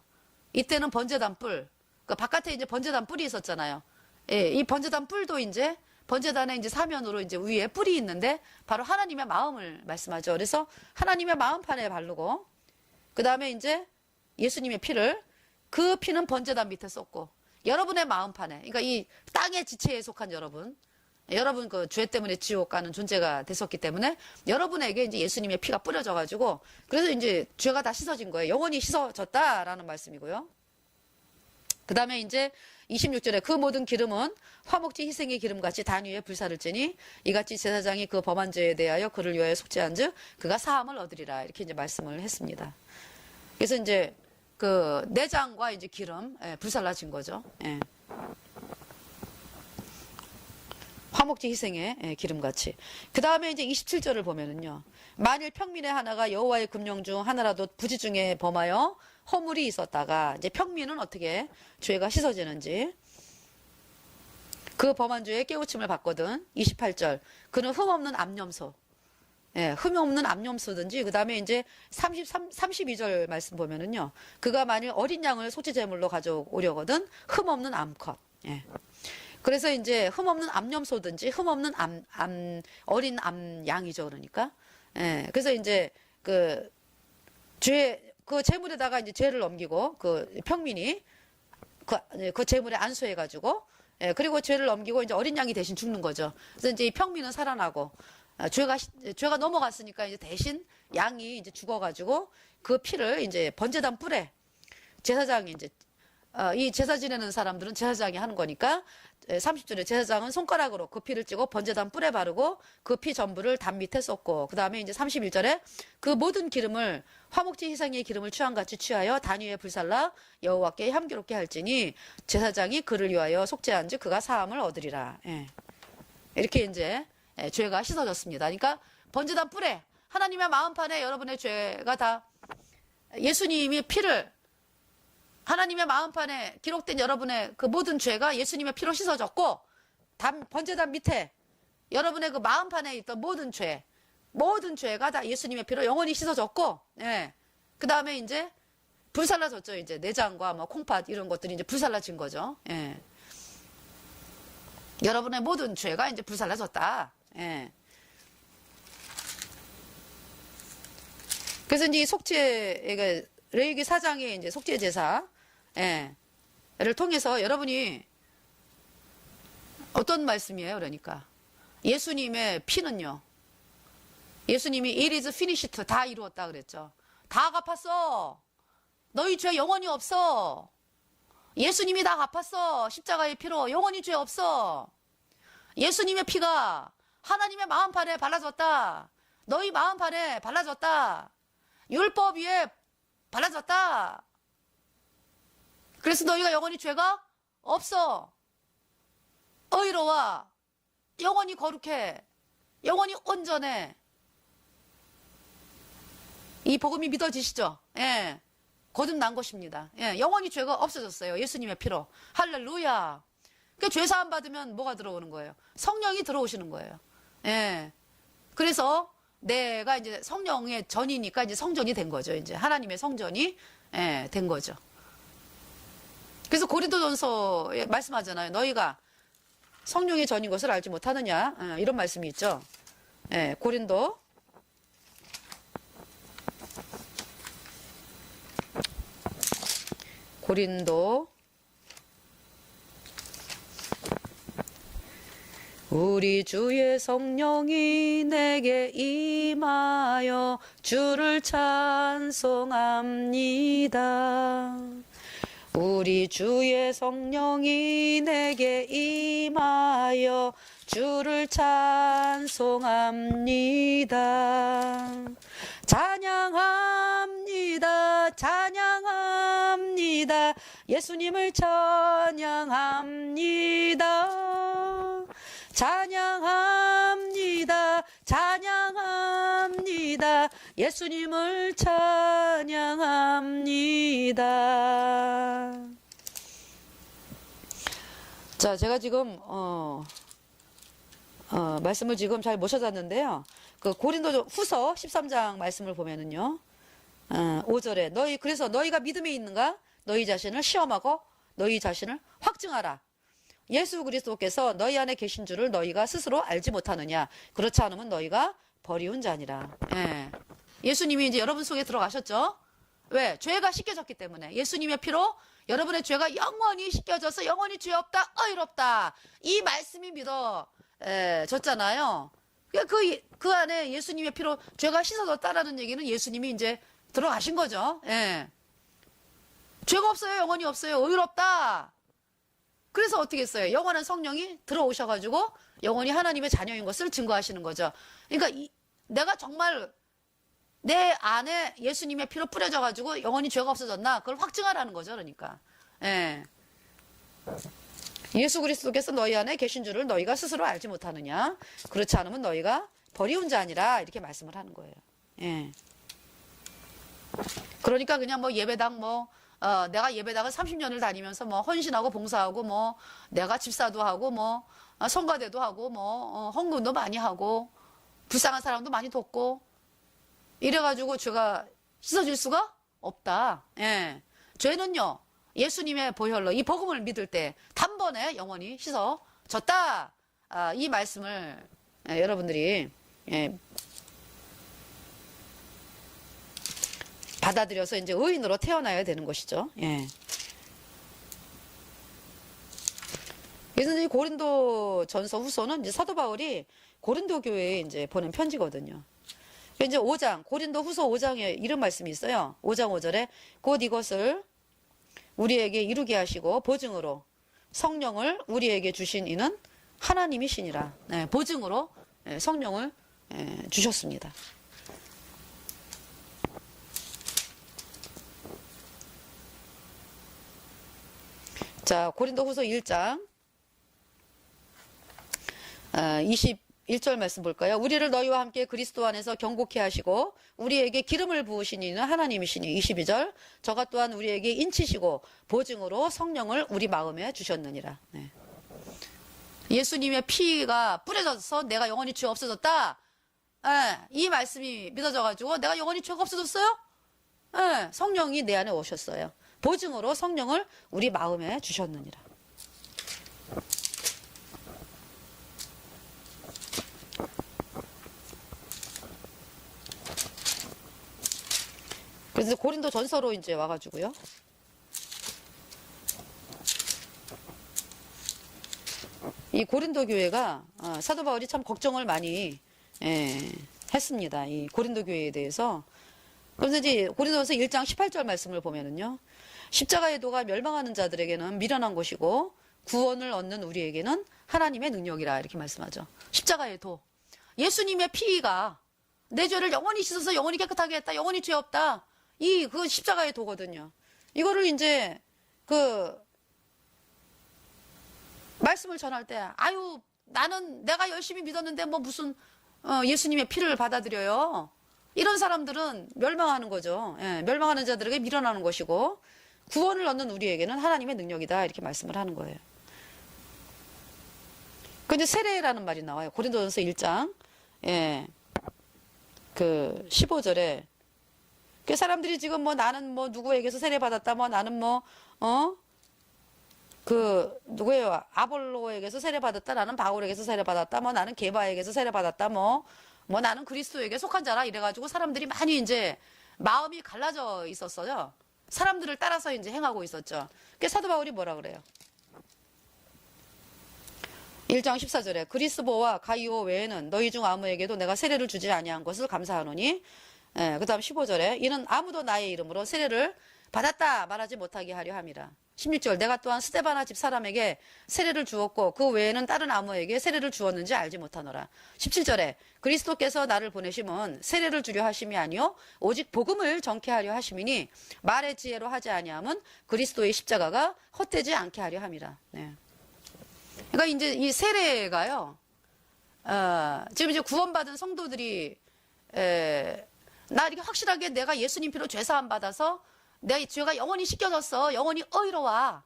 이때는 번제단 뿔, 그 바깥에 이제 번제단 뿔이 있었잖아요. 이 번제단 뿔도 이제 번제단의 이제 사면으로 이제 위에 뿔이 있는데 바로 하나님의 마음을 말씀하죠. 그래서 하나님의 마음판에 바르고 그 다음에 이제 예수님의 피를 그 피는 번제단 밑에 쏟고 여러분의 마음판에 그러니까 이 땅의 지체에 속한 여러분 그 죄 때문에 지옥 가는 존재가 됐었기 때문에 여러분에게 이제 예수님의 피가 뿌려져 가지고 그래서 이제 죄가 다 씻어진 거예요. 영원히 씻어졌다라는 말씀이고요. 그 다음에 이제 26절에 그 모든 기름은 화목제 희생의 기름같이 단 위에 불사를 찌니 이같이 제사장이 그 범한 죄에 대하여 그를 위하여 속죄한즉 그가 사함을 얻으리라 이렇게 이제 말씀을 했습니다. 그래서 이제 그 내장과 이제 기름 불살라진 거죠. 화목제 희생의 기름같이. 그 다음에 이제 27절을 보면은요. 만일 평민의 하나가 여호와의 금령 중 하나라도 부지 중에 범하여 허물이 있었다가 이제 평민은 어떻게 죄가 씻어지는지 그 범한 죄에 깨우침을 받거든. 28절 그는 흠없는 암염소 예, 흠이 없는 암염소든지, 그 다음에 이제 32절 말씀 보면은요, 그가 만일 어린 양을 속죄 제물로 가져오려거든, 흠 없는 암컷. 예. 그래서 이제 흠 없는 암염소든지, 흠 없는 어린 암양이죠, 그러니까. 예. 그래서 이제 그 제물에다가 이제 죄를 넘기고, 그 평민이 그 제물에 안수해가지고, 예, 그리고 죄를 넘기고 이제 어린 양이 대신 죽는 거죠. 그래서 이제 이 평민은 살아나고, 죄가 넘어갔으니까 이제 대신 양이 이제 죽어가지고 그 피를 이제 번제단 뿔에 제사장이 이제 이 제사 지내는 사람들은 제사장이 하는 거니까 30절에 제사장은 손가락으로 그 피를 찌고 번제단 뿔에 바르고 그 피 전부를 담 밑에 쏟고 그 다음에 이제 31절에 그 모든 기름을 화목제 희생의 기름을 취한같이 취하여 단 위에 불살라 여호와께 향기롭게 할지니 제사장이 그를 위하여 속죄한즉 그가 사함을 얻으리라. 예. 이렇게 이제 죄가 씻어졌습니다. 그러니까 번제단 뿔에 하나님의 마음판에 여러분의 죄가 다 예수님이 피를 하나님의 마음판에 기록된 여러분의 그 모든 죄가 예수님의 피로 씻어졌고 번제단 밑에 여러분의 그 마음판에 있던 모든 죄가 다 예수님의 피로 영원히 씻어졌고, 예. 그 다음에 이제 불살라졌죠. 이제 내장과 뭐 콩팥 이런 것들이 이제 불살라진 거죠. 예. 여러분의 모든 죄가 이제 불살라졌다. 예. 그래서 이제 속죄, 레위기 4장의 이제 속죄 제사, 예, 를 통해서 여러분이 어떤 말씀이에요? 그러니까 예수님의 피는요. 예수님이 it is finished 다 이루었다 그랬죠. 다 갚았어. 너희 죄 영원히 없어. 예수님이 다 갚았어. 십자가의 피로 영원히 죄 없어. 예수님의 피가 하나님의 마음판에 발라졌다. 너희 마음판에 발라졌다. 율법 위에 발라졌다. 그래서 너희가 영원히 죄가 없어. 의로워. 영원히 거룩해. 영원히 온전해. 이 복음이 믿어지시죠? 예. 거듭난 것입니다. 예. 영원히 죄가 없어졌어요. 예수님의 피로. 할렐루야. 그 죄사함 받으면 뭐가 들어오는 거예요? 성령이 들어오시는 거예요. 예. 그래서 내가 이제 성령의 전이니까 이제 성전이 된 거죠. 이제 하나님의 성전이 예, 된 거죠. 그래서 고린도전서에 말씀하잖아요. 너희가 성령의 전인 것을 알지 못하느냐? 예, 이런 말씀이 있죠. 예, 고린도 우리 주의 성령이 내게 임하여 주를 찬송합니다. 우리 주의 성령이 내게 임하여 주를 찬송합니다. 찬양합니다. 찬양합니다. 예수님을 찬양합니다. 찬양합니다. 찬양합니다. 예수님을 찬양합니다. 자, 제가 지금 말씀을 지금 잘 못 찾았는데요. 그 고린도 후서 13장 말씀을 보면은요. 5절에 그래서 너희가 믿음에 있는가? 너희 자신을 시험하고 너희 자신을 확증하라. 예수 그리스도께서 너희 안에 계신 줄을 너희가 스스로 알지 못하느냐? 그렇지 않으면 너희가 버리운 자니라. 예. 예수님이 이제 여러분 속에 들어가셨죠? 왜? 죄가 씻겨졌기 때문에. 예수님의 피로 여러분의 죄가 영원히 씻겨져서 영원히 죄 없다, 의롭다. 이 말씀이 믿어졌잖아요. 그 안에 예수님의 피로 죄가 씻어졌다라는 얘기는 예수님이 이제 들어가신 거죠. 예. 죄가 없어요, 영원히 없어요, 의롭다. 그래서 어떻게 했어요? 영원한 성령이 들어오셔가지고 영원히 하나님의 자녀인 것을 증거하시는 거죠. 그러니까 내가 정말 내 안에 예수님의 피로 뿌려져가지고 영원히 죄가 없어졌나? 그걸 확증하라는 거죠. 그러니까. 예. 예수 그리스도께서 너희 안에 계신 줄을 너희가 스스로 알지 못하느냐? 그렇지 않으면 너희가 버리운 자 아니라 이렇게 말씀을 하는 거예요. 예. 그러니까 그냥 뭐 예배당 내가 예배당을 30년을 다니면서 헌신하고 봉사하고 내가 집사도 하고 성가대도 하고 헌금도 많이 하고 불쌍한 사람도 많이 돕고 이래가지고 죄가 씻어질 수가 없다. 예. 죄는요 예수님의 보혈로 이 복음을 믿을 때 단번에 영원히 씻어졌다. 이 말씀을 여러분들이 받아들여서 이제 의인으로 태어나야 되는 것이죠. 예. 그래서 이 고린도 전서 후서는 이제 사도 바울이 고린도 교회에 이제 보낸 편지거든요. 이제 5장, 고린도 후서 5장에 이런 말씀이 있어요. 5장 5절에 곧 이것을 우리에게 이루게 하시고 보증으로 성령을 우리에게 주신 이는 하나님이시니라. 네, 보증으로 성령을 주셨습니다. 자, 고린도 후서 1장 21절 말씀 볼까요? 우리를 너희와 함께 그리스도 안에서 경고케 하시고 우리에게 기름을 부으신 이는 하나님이시니. 22절 저가 또한 우리에게 인치시고 보증으로 성령을 우리 마음에 주셨느니라. 네. 예수님의 피가 뿌려져서 내가 영원히 죄 없어졌다. 이 말씀이 믿어져가지고 내가 영원히 죄가 없어졌어요? 성령이 내 안에 오셨어요. 보증으로 성령을 우리 마음에 주셨느니라. 그래서 고린도 전서로 이제 와가지고요. 이 고린도 교회가 사도 바울이 참 걱정을 많이 했습니다. 이 고린도 교회에 대해서. 그래서 이제 고린도전서 1장 18절 말씀을 보면은요. 십자가의 도가 멸망하는 자들에게는 미련한 것이고 구원을 얻는 우리에게는 하나님의 능력이라 이렇게 말씀하죠. 십자가의 도. 예수님의 피가 내 죄를 영원히 씻어서 영원히 깨끗하게 했다. 영원히 죄 없다. 그 십자가의 도거든요. 이거를 이제 말씀을 전할 때 나는 내가 열심히 믿었는데 뭐 무슨 예수님의 피를 받아들여요. 이런 사람들은 멸망하는 거죠. 멸망하는 자들에게 미련하는 것이고 구원을 얻는 우리에게는 하나님의 능력이다 이렇게 말씀을 하는 거예요. 근데 세례라는 말이 나와요. 고린도전서 1장 15절에 그 사람들이 지금 나는 누구에게서 세례 받았다 나는 누구예요? 아볼로에게서 세례 받았다. 나는 바울에게서 세례 받았다. 나는 게바에게서 세례 받았다. 나는 그리스도에게 속한 자라 이래가지고 사람들이 많이 이제 마음이 갈라져 있었어요. 사람들을 따라서 이제 행하고 있었죠. 그 사도 바울이 뭐라 그래요? 1장 14절에 그리스보와 가이오 외에는 너희 중 아무에게도 내가 세례를 주지 아니한 것을 감사하노니. 그 다음 15절에 이는 아무도 나의 이름으로 세례를 받았다 말하지 못하게 하려 함이라. 16절 내가 또한 스데바나 집 사람에게 세례를 주었고 그 외에는 다른 아무에게 세례를 주었는지 알지 못하노라. 17절에 그리스도께서 나를 보내심은 세례를 주려 하심이 아니요 오직 복음을 전케 하려 하심이니 말의 지혜로 하지 아니함은 그리스도의 십자가가 헛되지 않게 하려 함이라. 네. 그러니까 이제 이 세례가요. 지금 이제 구원받은 성도들이 나 이렇게 확실하게 내가 예수님 피로 죄사함 받아서 내 죄가 영원히 씻겨졌어. 영원히 의로워.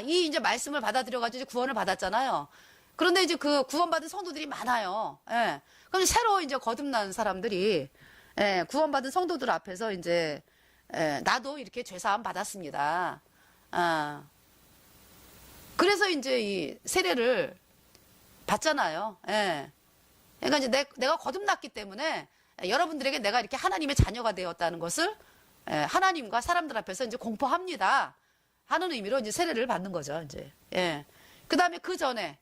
이 이제 말씀을 받아들여가지고 구원을 받았잖아요. 그런데 이제 그 구원받은 성도들이 많아요. 그럼 새로 이제 거듭난 사람들이, 구원받은 성도들 앞에서 이제, 나도 이렇게 죄사함 받았습니다. 그래서 이제 이 세례를 받잖아요. 그러니까 이제 내가 거듭났기 때문에 여러분들에게 내가 이렇게 하나님의 자녀가 되었다는 것을 하나님과 사람들 앞에서 이제 공포합니다 하는 의미로 이제 세례를 받는 거죠. 이제 그 다음에 그 전에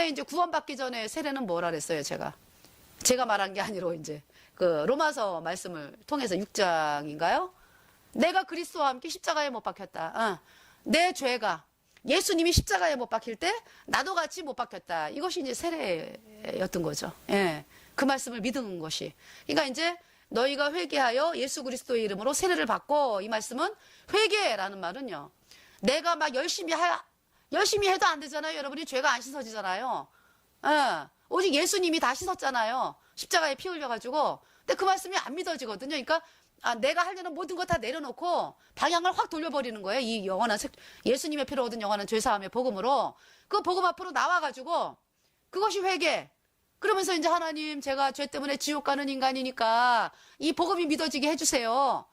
이제 구원받기 전에 세례는 뭐라 그랬어요? 제가 말한 게 아니라 이제 그 로마서 말씀을 통해서 6장인가요? 내가 그리스도와 함께 십자가에 못 박혔다. 내 죄가 예수님이 십자가에 못 박힐 때 나도 같이 못 박혔다. 이것이 이제 세례였던 거죠. 그 말씀을 믿은 것이. 그러니까 이제 너희가 회개하여 예수 그리스도의 이름으로 세례를 받고, 이 말씀은 회개라는 말은요. 내가 막 열심히 해도 안 되잖아요. 여러분이 죄가 안 씻어지잖아요. 오직 예수님이 다 씻었잖아요. 십자가에 피 흘려가지고. 근데 그 말씀이 안 믿어지거든요. 그러니까 내가 하려는 모든 거 다 내려놓고 방향을 확 돌려버리는 거예요. 이 영원한 예수님의 피로 얻은 영원한 죄사함의 복음으로. 그 복음 앞으로 나와가지고 그것이 회개. 그러면서 이제 하나님, 제가 죄 때문에 지옥 가는 인간이니까 이 복음이 믿어지게 해주세요.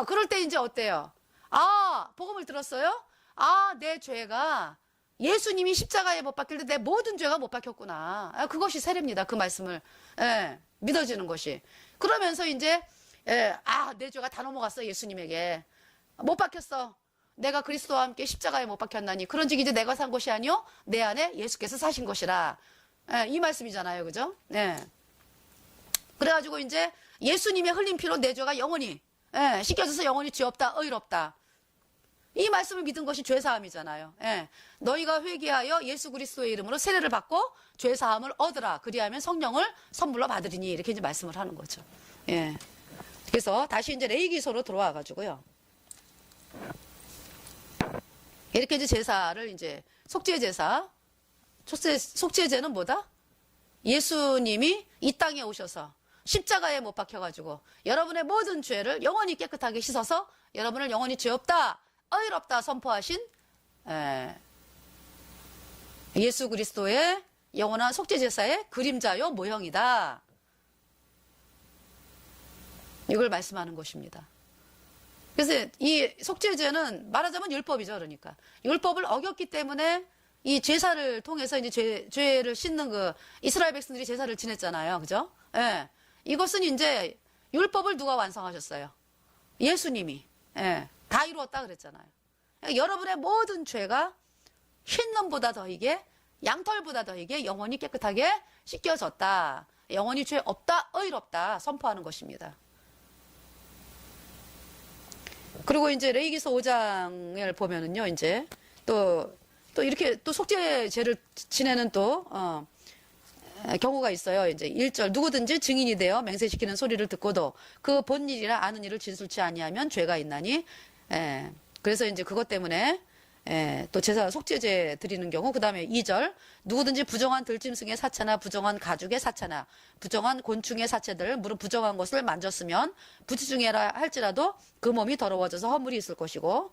그럴 때 이제 어때요? 아, 복음을 들었어요? 아, 내 죄가 예수님이 십자가에 못 박힐 때 내 모든 죄가 못 박혔구나. 그것이 세례입니다. 그 말씀을 믿어지는 것이. 그러면서 이제 내 죄가 다 넘어갔어. 예수님에게. 못 박혔어. 내가 그리스도와 함께 십자가에 못 박혔나니 그런즉 이제 내가 산 것이 아니요 내 안에 예수께서 사신 것이라. 이 말씀이잖아요. 그죠? 그래가지고 이제 예수님의 흘린 피로 내 죄가 영원히 씻겨져서 영원히 죄 없다, 의롭다. 이 말씀을 믿은 것이 죄사함이잖아요. 너희가 회개하여 예수 그리스도의 이름으로 세례를 받고 죄사함을 얻으라. 그리하면 성령을 선물로 받으리니. 이렇게 이제 말씀을 하는 거죠. 그래서 다시 이제 레위기서로 들어와 가지고요. 이렇게 이제 제사를 이제 속죄 제사, 속죄제는 뭐다? 예수님이 이 땅에 오셔서 십자가에 못 박혀가지고 여러분의 모든 죄를 영원히 깨끗하게 씻어서 여러분을 영원히 죄 없다, 의롭다 선포하신 예수 그리스도의 영원한 속죄제사의 그림자요 모형이다. 이걸 말씀하는 것입니다. 그래서 이 속죄제는 말하자면 율법이죠. 그러니까 율법을 어겼기 때문에 이 제사를 통해서 이제 죄를 씻는 그 이스라엘 백성들이 제사를 지냈잖아요. 그죠? 이것은 이제 율법을 누가 완성하셨어요? 예수님이. 다 이루었다 그랬잖아요. 그러니까 여러분의 모든 죄가 흰눈보다 더이게 양털보다 더이게 영원히 깨끗하게 씻겨졌다. 영원히 죄 없다, 의롭다 선포하는 것입니다. 그리고 이제 레위기서 5장을 보면은요, 이제 또 이렇게 또 속죄제를 지내는 또 경우가 있어요. 이제 1절 누구든지 증인이 되어 맹세시키는 소리를 듣고도 그 본 일이라 아는 일을 진술치 아니하면 죄가 있나니. 그래서 이제 그것 때문에 또 제사 속죄제 드리는 경우. 그다음에 2절 누구든지 부정한 들짐승의 사체나 부정한 가죽의 사체나 부정한 곤충의 사체들 무릇 부정한 것을 만졌으면 부지중해라 할지라도 그 몸이 더러워져서 허물이 있을 것이고.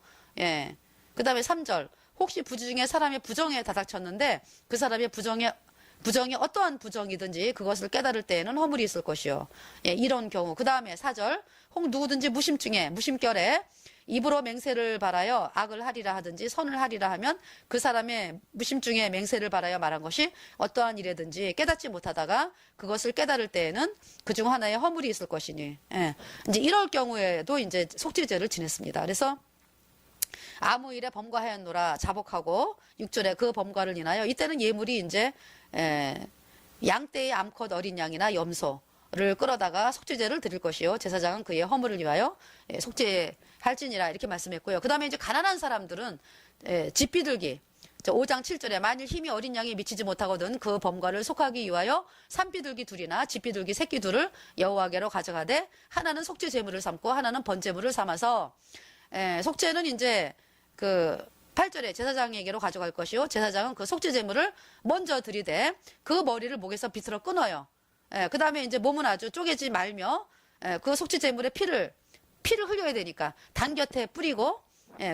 그다음에 3절 혹시 부지중에 사람의 부정에 다닥쳤는데 그 사람의 부정이 어떠한 부정이든지 그것을 깨달을 때에는 허물이 있을 것이요. 이런 경우. 그 다음에 4절 혹 누구든지 무심결에 입으로 맹세를 바라여 악을 하리라 하든지 선을 하리라 하면 그 사람의 무심중에 맹세를 바라여 말한 것이 어떠한 일이든지 깨닫지 못하다가 그것을 깨달을 때에는 그중 하나의 허물이 있을 것이니. 이제 이럴 경우에도 이제 속죄제를 지냈습니다. 그래서 아무 일에 범과하였노라 자복하고 6절에 그 범과를 인하여 이때는 예물이 이제 양떼의 암컷 어린 양이나 염소를 끌어다가 속죄제를 드릴 것이요 제사장은 그의 허물을 위하여 속죄할지니라 이렇게 말씀했고요. 그 다음에 이제 가난한 사람들은 집비둘기 5장 7절에 만일 힘이 어린 양이 미치지 못하거든 그 범과를 속하기 위하여 산비둘기 둘이나 집비둘기 새끼 둘을 여호와께로 가져가되 하나는 속죄 제물을 삼고 하나는 번제물을 삼아서 속죄는 이제 그 8절에 제사장에게로 가져갈 것이요 제사장은 그 속죄 제물을 먼저 드리되 그 머리를 목에서 비틀어 끊어요. 그 다음에 이제 몸은 아주 쪼개지 말며 그 속죄 제물의 피를 흘려야 되니까 단 곁에 뿌리고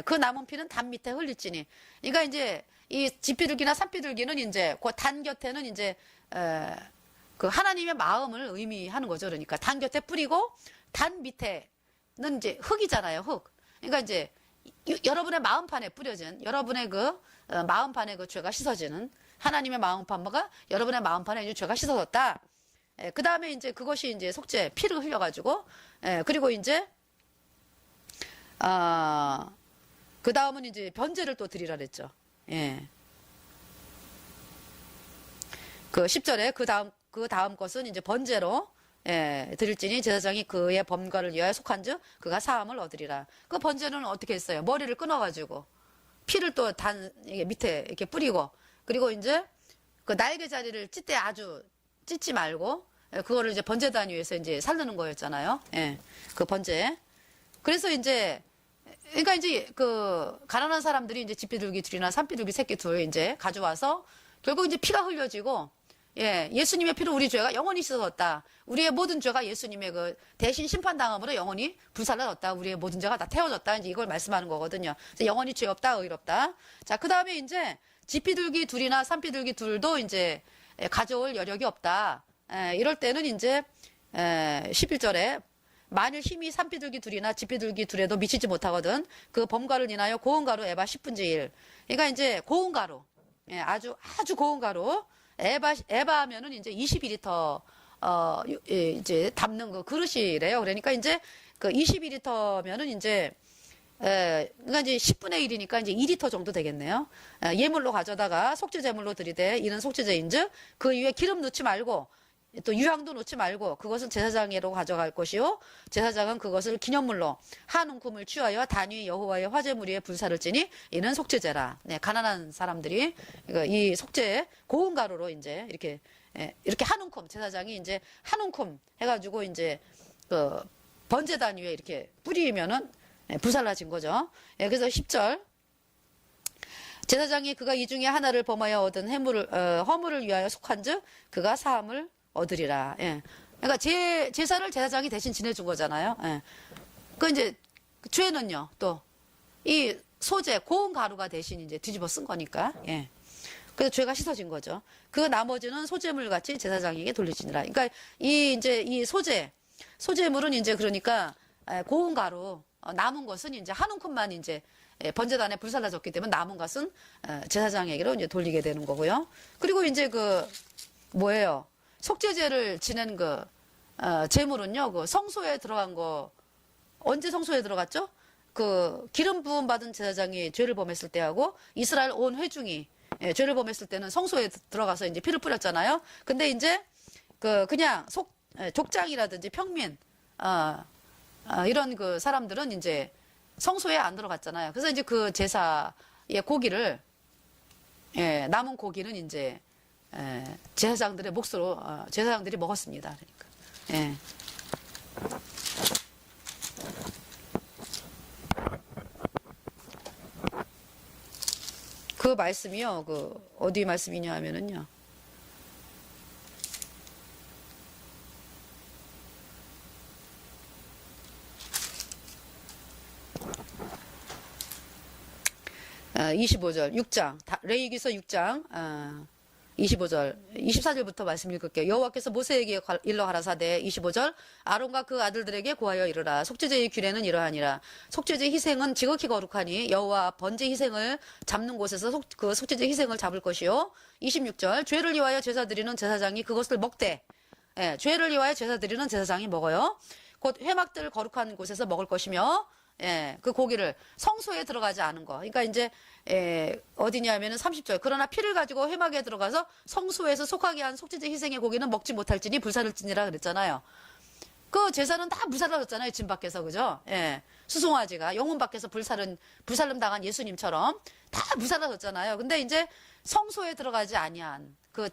그 남은 피는 단 밑에 흘릴지니. 그러니까 이제 이 집비둘기나 산비둘기는 이제 그 단 곁에는 이제 그 하나님의 마음을 의미하는 거죠. 그러니까 단 곁에 뿌리고 단 밑에는 이제 흙이잖아요. 흙. 그러니까 이제 여러분의 마음판에 뿌려진 여러분의 그 마음판에 그 죄가 씻어지는 하나님의 마음판과 여러분의 마음판에 이제 죄가 씻어졌다. 그 다음에 이제 그것이 이제 속죄 피를 흘려가지고 그리고 이제 그 다음은 이제 변제를 또 드리라 그랬죠. 그 10절에 그 다음 것은 이제 번제로 드릴지니 제사장이 그의 범과를 위하여 속한즉 그가 사함을 얻으리라. 그 번제는 어떻게 했어요? 머리를 끊어가지고 피를 또 이게 밑에 이렇게 뿌리고 그리고 이제 그 날개 자리를 찢되 아주 찢지 말고 그거를 이제 번제단 위에서 이제 살르는 거였잖아요. 그 번제. 그래서 이제 그러니까 이제 그 가난한 사람들이 이제 집비둘기 둘이나 산비둘기 새끼 둘 이제 가져와서 결국 이제 피가 흘려지고 예수님의 피로 우리 죄가 영원히 씻어졌다. 우리의 모든 죄가 예수님의 그 대신 심판당함으로 영원히 불살라졌다. 우리의 모든 죄가 다 태워졌다. 이제 이걸 말씀하는 거거든요. 영원히 죄 없다, 의롭다. 자, 그 다음에 이제 집비둘기 둘이나 산비둘기 둘도 이제 가져올 여력이 없다. 이럴 때는 이제 11절에 만일 힘이 산비둘기 둘이나 집비둘기 둘에도 미치지 못하거든 그 범가를 인하여 고운 가루 에바 10분의 1. 그러니까 이제 고운 가루, 아주 고운 가루 에바 하면은 이제 22리터 이제 담는 그 그릇이래요. 그러니까 이제 그 22리터면은 이제 그러니까 이제 10분의 1이니까 이제 2리터 정도 되겠네요. 예물로 가져다가 속죄제물로 드리되 이는 속죄제인즉 그 위에 기름 넣지 말고 또 유향도 넣지 말고 그것은 제사장에로 가져갈 것이요 제사장은 그것을 기념물로 한 움큼을 취하여 단위 여호와의 화제물 위에 불사를 찌니 이는 속죄제라. 네, 가난한 사람들이 이 속죄 고운 가루로 이제 이렇게 한 움큼 제사장이 이제 한 움큼 해가지고 이제 그 번제단 위에 이렇게 뿌리면은 불살라진 거죠. 그래서 10절 제사장이 그가 이 중에 하나를 범하여 얻은 허물을 위하여 속한즉 그가 사함을 얻으리라. 그러니까 제사를 제사장이 대신 지내준 거잖아요. 그 이제 죄는요 또 이 소재 고운 가루가 대신 이제 뒤집어 쓴 거니까. 그래서 죄가 씻어진 거죠. 그 나머지는 소재물 같이 제사장에게 돌려지니라. 그러니까 이 소재물은 이제 그러니까 고운 가루 남은 것은 이제 한 움큼만 이제 번제단에 불살라졌기 때문에 남은 것은 제사장에게로 이제 돌리게 되는 거고요. 그리고 이제 그 뭐예요? 속죄제를 지낸 그 제물은요, 그 성소에 들어간 거 언제 성소에 들어갔죠? 그 기름 부음 받은 제사장이 죄를 범했을 때하고 이스라엘 온 회중이 죄를 범했을 때는 성소에 들어가서 이제 피를 뿌렸잖아요. 근데 이제 그냥 족장이라든지 평민 이런 그 사람들은 이제 성소에 안 들어갔잖아요. 그래서 이제 그 제사의 고기를 남은 고기는 이제 제사장들의 몫으로 제사장들이 먹었습니다. 그러니까 그 말씀이요. 그 어디 말씀이냐 하면은요. 25절 6장 레위기서 6장 25절 24절부터 말씀 읽을게요. 여호와께서 모세에게 일러 가라사대 25절 아론과 그 아들들에게 고하여 이르라 속죄제의 규례는 이러하니라 속죄제 희생은 지극히 거룩하니 여호와 번제 희생을 잡는 곳에서 그 속죄제 희생을 잡을 것이요 26절 죄를 위하여 제사 드리는 제사장이 그것을 먹되 죄를 위하여 제사 드리는 제사장이 먹어요. 곧 회막들 거룩한 곳에서 먹을 것이며 그 고기를 성소에 들어가지 않은 거. 그러니까 이제 어디냐면은 30절. 그러나 피를 가지고 회막에 들어가서 성소에서 속하게 한 속죄제 희생의 고기는 먹지 못할지니 불사를지니라 그랬잖아요. 그 제사는 다 불살라졌잖아요. 진 밖에서 그죠? 수송아지가 영혼 밖에서 불살름 당한 예수님처럼 다 불살라졌잖아요. 근데 이제 성소에 들어가지 아니한 그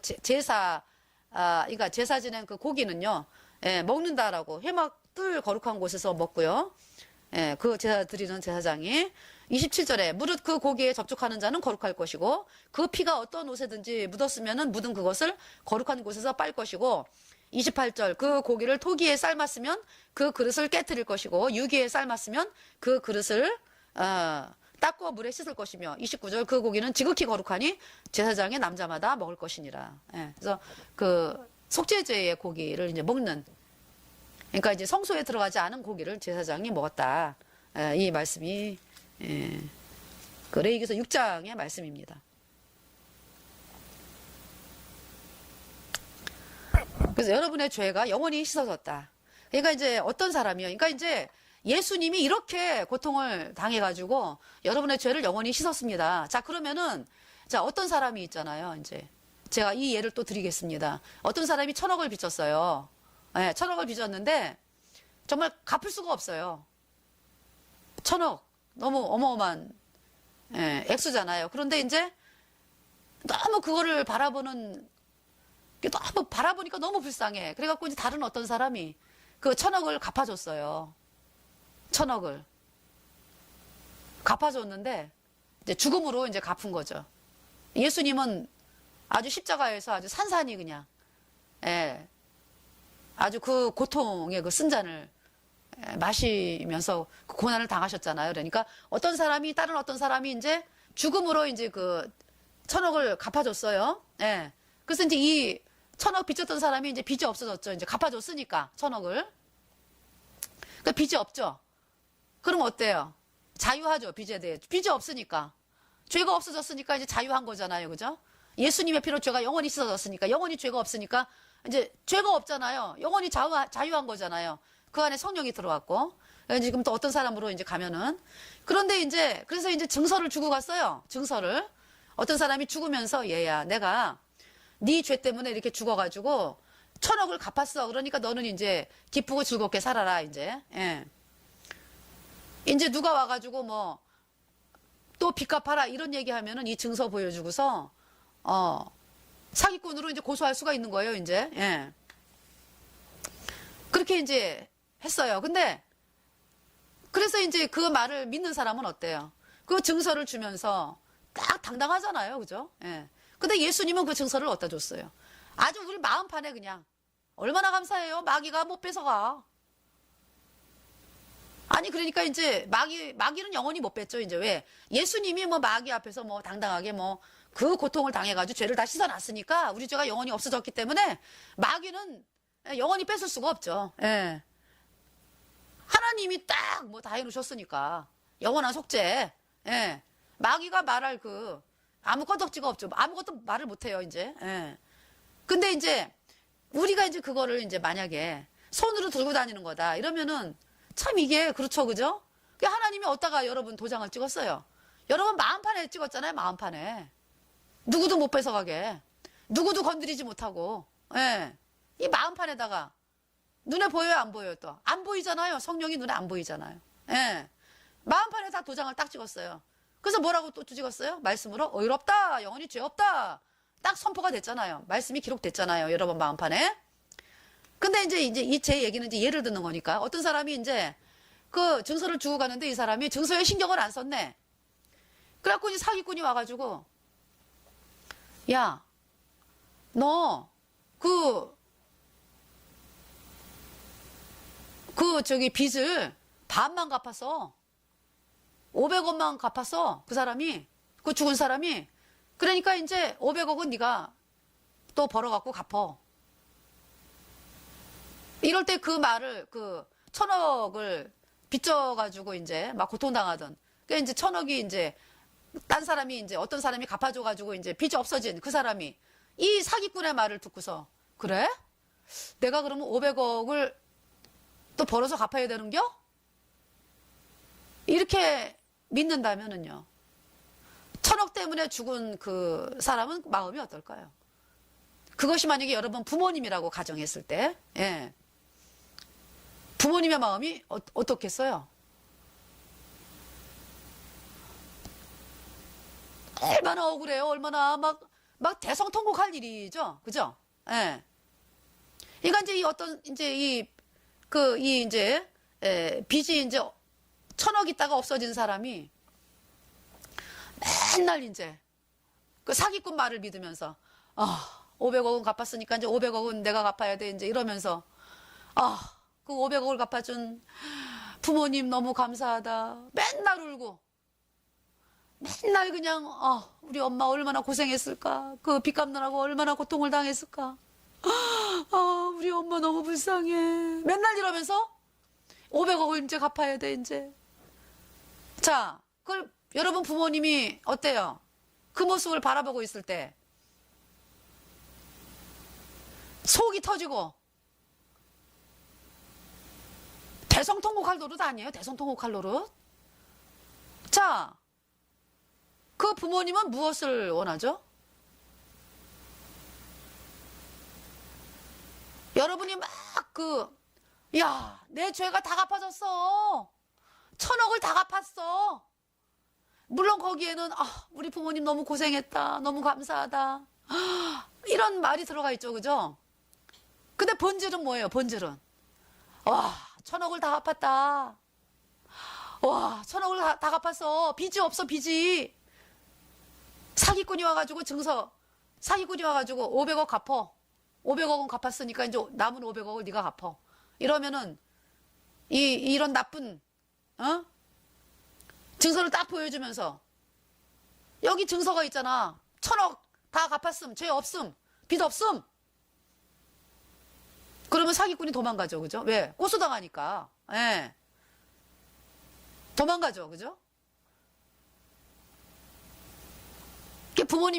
그러니까 제사 지낸 그 고기는요. 먹는다라고 회막들 거룩한 곳에서 먹고요. 그 제사 드리는 제사장이 27절에 무릇 그 고기에 접촉하는 자는 거룩할 것이고 그 피가 어떤 옷에든지 묻었으면은 묻은 그것을 거룩한 곳에서 빨 것이고 28절 그 고기를 토기에 삶았으면 그 그릇을 깨뜨릴 것이고 유기에 삶았으면 그 그릇을 닦고 물에 씻을 것이며 29절 그 고기는 지극히 거룩하니 제사장의 남자마다 먹을 것이니라. 그래서 그 속죄제의 고기를 이제 먹는 그러니까 이제 성소에 들어가지 않은 고기를 제사장이 먹었다. 이 말씀이 그 레위기서 6장의 말씀입니다. 그래서 여러분의 죄가 영원히 씻어졌다. 그러니까 이제 어떤 사람이요? 그러니까 이제 예수님이 이렇게 고통을 당해가지고 여러분의 죄를 영원히 씻었습니다. 자, 그러면은 자 어떤 사람이 있잖아요. 이제 제가 이 예를 또 드리겠습니다. 어떤 사람이 1,000억을 빚졌어요. 1,000억을 빚었는데 정말 갚을 수가 없어요. 1,000억 너무 어마어마한 액수잖아요. 그런데 이제 너무 그거를 너무 바라보니까 너무 불쌍해. 그래갖고 이제 다른 어떤 사람이 그 1,000억을 갚아줬어요. 1,000억을 갚아줬는데 이제 죽음으로 이제 갚은 거죠. 예수님은 아주 십자가에서 아주 산산이 그냥 아주 그 고통의 그 쓴잔을 마시면서 그 고난을 당하셨잖아요. 그러니까 다른 어떤 사람이 이제 죽음으로 이제 그 1,000억을 갚아줬어요. 그래서 이제 이 1,000억 빚졌던 사람이 이제 빚이 없어졌죠. 이제 갚아줬으니까 1,000억을. 그 빚이 없죠. 그럼 어때요? 자유하죠. 빚에 대해. 빚이 없으니까. 죄가 없어졌으니까 이제 자유한 거잖아요. 그죠? 예수님의 피로 죄가 영원히 씻어졌으니까, 영원히 죄가 없으니까 이제 죄가 없잖아요. 영원히 자유한 거잖아요. 그 안에 성령이 들어왔고. 지금 또 어떤 사람으로 이제 가면은. 그런데 이제, 그래서 이제 증서를 주고 갔어요. 증서를. 어떤 사람이 죽으면서, 얘야, 내가 네 죄 때문에 이렇게 죽어가지고 1,000억을 갚았어. 그러니까 너는 이제 기쁘고 즐겁게 살아라, 이제. 예. 이제 누가 와가지고 뭐, 또 빚 갚아라. 이런 얘기 하면은 이 증서 보여주고서, 사기꾼으로 이제 고소할 수가 있는 거예요, 이제. 예. 그렇게 이제 했어요. 근데, 그래서 이제 그 말을 믿는 사람은 어때요? 그 증서를 주면서 딱 당당하잖아요. 그죠? 예. 근데 예수님은 그 증서를 어디다 줬어요? 아주 우리 마음판에 그냥. 얼마나 감사해요. 마귀가 못 뺏어가. 아니, 그러니까 이제 마귀는 영원히 못 뺐죠. 이제 왜? 예수님이 뭐 마귀 앞에서 뭐 당당하게 뭐 그 고통을 당해가지고 죄를 다 씻어놨으니까 우리 죄가 영원히 없어졌기 때문에 마귀는 영원히 뺏을 수가 없죠. 예. 하나님이 딱 뭐 다 해놓으셨으니까. 영원한 속죄. 예. 마귀가 말할 아무 건덕지가 없죠. 아무것도 말을 못해요, 이제. 예. 근데 이제, 우리가 이제 그거를 이제 만약에 손으로 들고 다니는 거다. 이러면은 참 이게 그렇죠, 그죠? 하나님이 어디다가 여러분 도장을 찍었어요? 여러분 마음판에 찍었잖아요, 마음판에. 누구도 못 뺏어가게. 누구도 건드리지 못하고. 예. 이 마음판에다가. 눈에 보여요, 안 보여요, 또? 안 보이잖아요. 성령이 눈에 안 보이잖아요. 예. 마음판에 다 도장을 딱 찍었어요. 그래서 뭐라고 또 찍었어요? 말씀으로 의롭다, 영원히 죄 없다. 딱 선포가 됐잖아요. 말씀이 기록됐잖아요. 여러분 마음판에. 근데 이제 제 얘기는 이제 예를 듣는 거니까 어떤 사람이 이제 그 증서를 주고 가는데 이 사람이 증서에 신경을 안 썼네. 그래갖고 이제 사기꾼이 와가지고 야, 너 저기 빚을 반만 갚았어. 500원만 갚았어. 그 사람이. 그 죽은 사람이. 그러니까 이제 500억은 네가 또 벌어갖고 갚어. 이럴 때 그 말을 1,000억을 빚져가지고 이제 막 고통당하던. 그러니까 이제 1,000억이 이제 딴 사람이 이제 어떤 사람이 갚아줘가지고 이제 빚이 없어진 그 사람이 이 사기꾼의 말을 듣고서 그래? 내가 그러면 500억을 또 벌어서 갚아야 되는겨? 이렇게 믿는다면은요. 1,000억 때문에 죽은 그 사람은 마음이 어떨까요? 그것이 만약에 여러분 부모님이라고 가정했을 때, 예. 부모님의 마음이 어떻겠어요? 얼마나 억울해요. 얼마나 막 대성통곡할 일이죠. 그죠? 예. 그러니까 이제 빚이 이제 1,000억 있다가 없어진 사람이 맨날 이제 그 사기꾼 말을 믿으면서 500억은 갚았으니까 이제 500억은 내가 갚아야 돼 이제 이러면서 그 500억을 갚아준 부모님 너무 감사하다. 맨날 울고 맨날 그냥 우리 엄마 얼마나 고생했을까. 그 빚 갚느라고 얼마나 고통을 당했을까. 우리 엄마 너무 불쌍해. 맨날 이러면서 500억을 이제 갚아야 돼 이제. 자, 그걸 여러분 부모님이 어때요? 그 모습을 바라보고 있을 때 속이 터지고 대성통곡할 노릇 아니에요? 대성통곡할 노릇? 자, 그 부모님은 무엇을 원하죠? 여러분이 야, 내 죄가 다 갚아졌어. 1,000억을 다 갚았어. 물론 거기에는 우리 부모님 너무 고생했다. 너무 감사하다. 이런 말이 들어가 있죠. 그죠? 근데 본질은 뭐예요? 본질은 1,000억을 다 갚았다. 1,000억을 다 갚았어. 빚이 없어, 빚이. 사기꾼이 와가지고 500억 갚어. 500억은 갚았으니까 이제 남은 500억을 네가 갚어. 이러면은 이런 나쁜 증서를 딱 보여주면서 여기 증서가 있잖아. 1,000억 다 갚았음, 죄 없음. 빚 없음. 그러면 사기꾼이 도망가죠. 그죠? 왜? 고소당하니까. 예. 도망가죠. 그죠? 부모님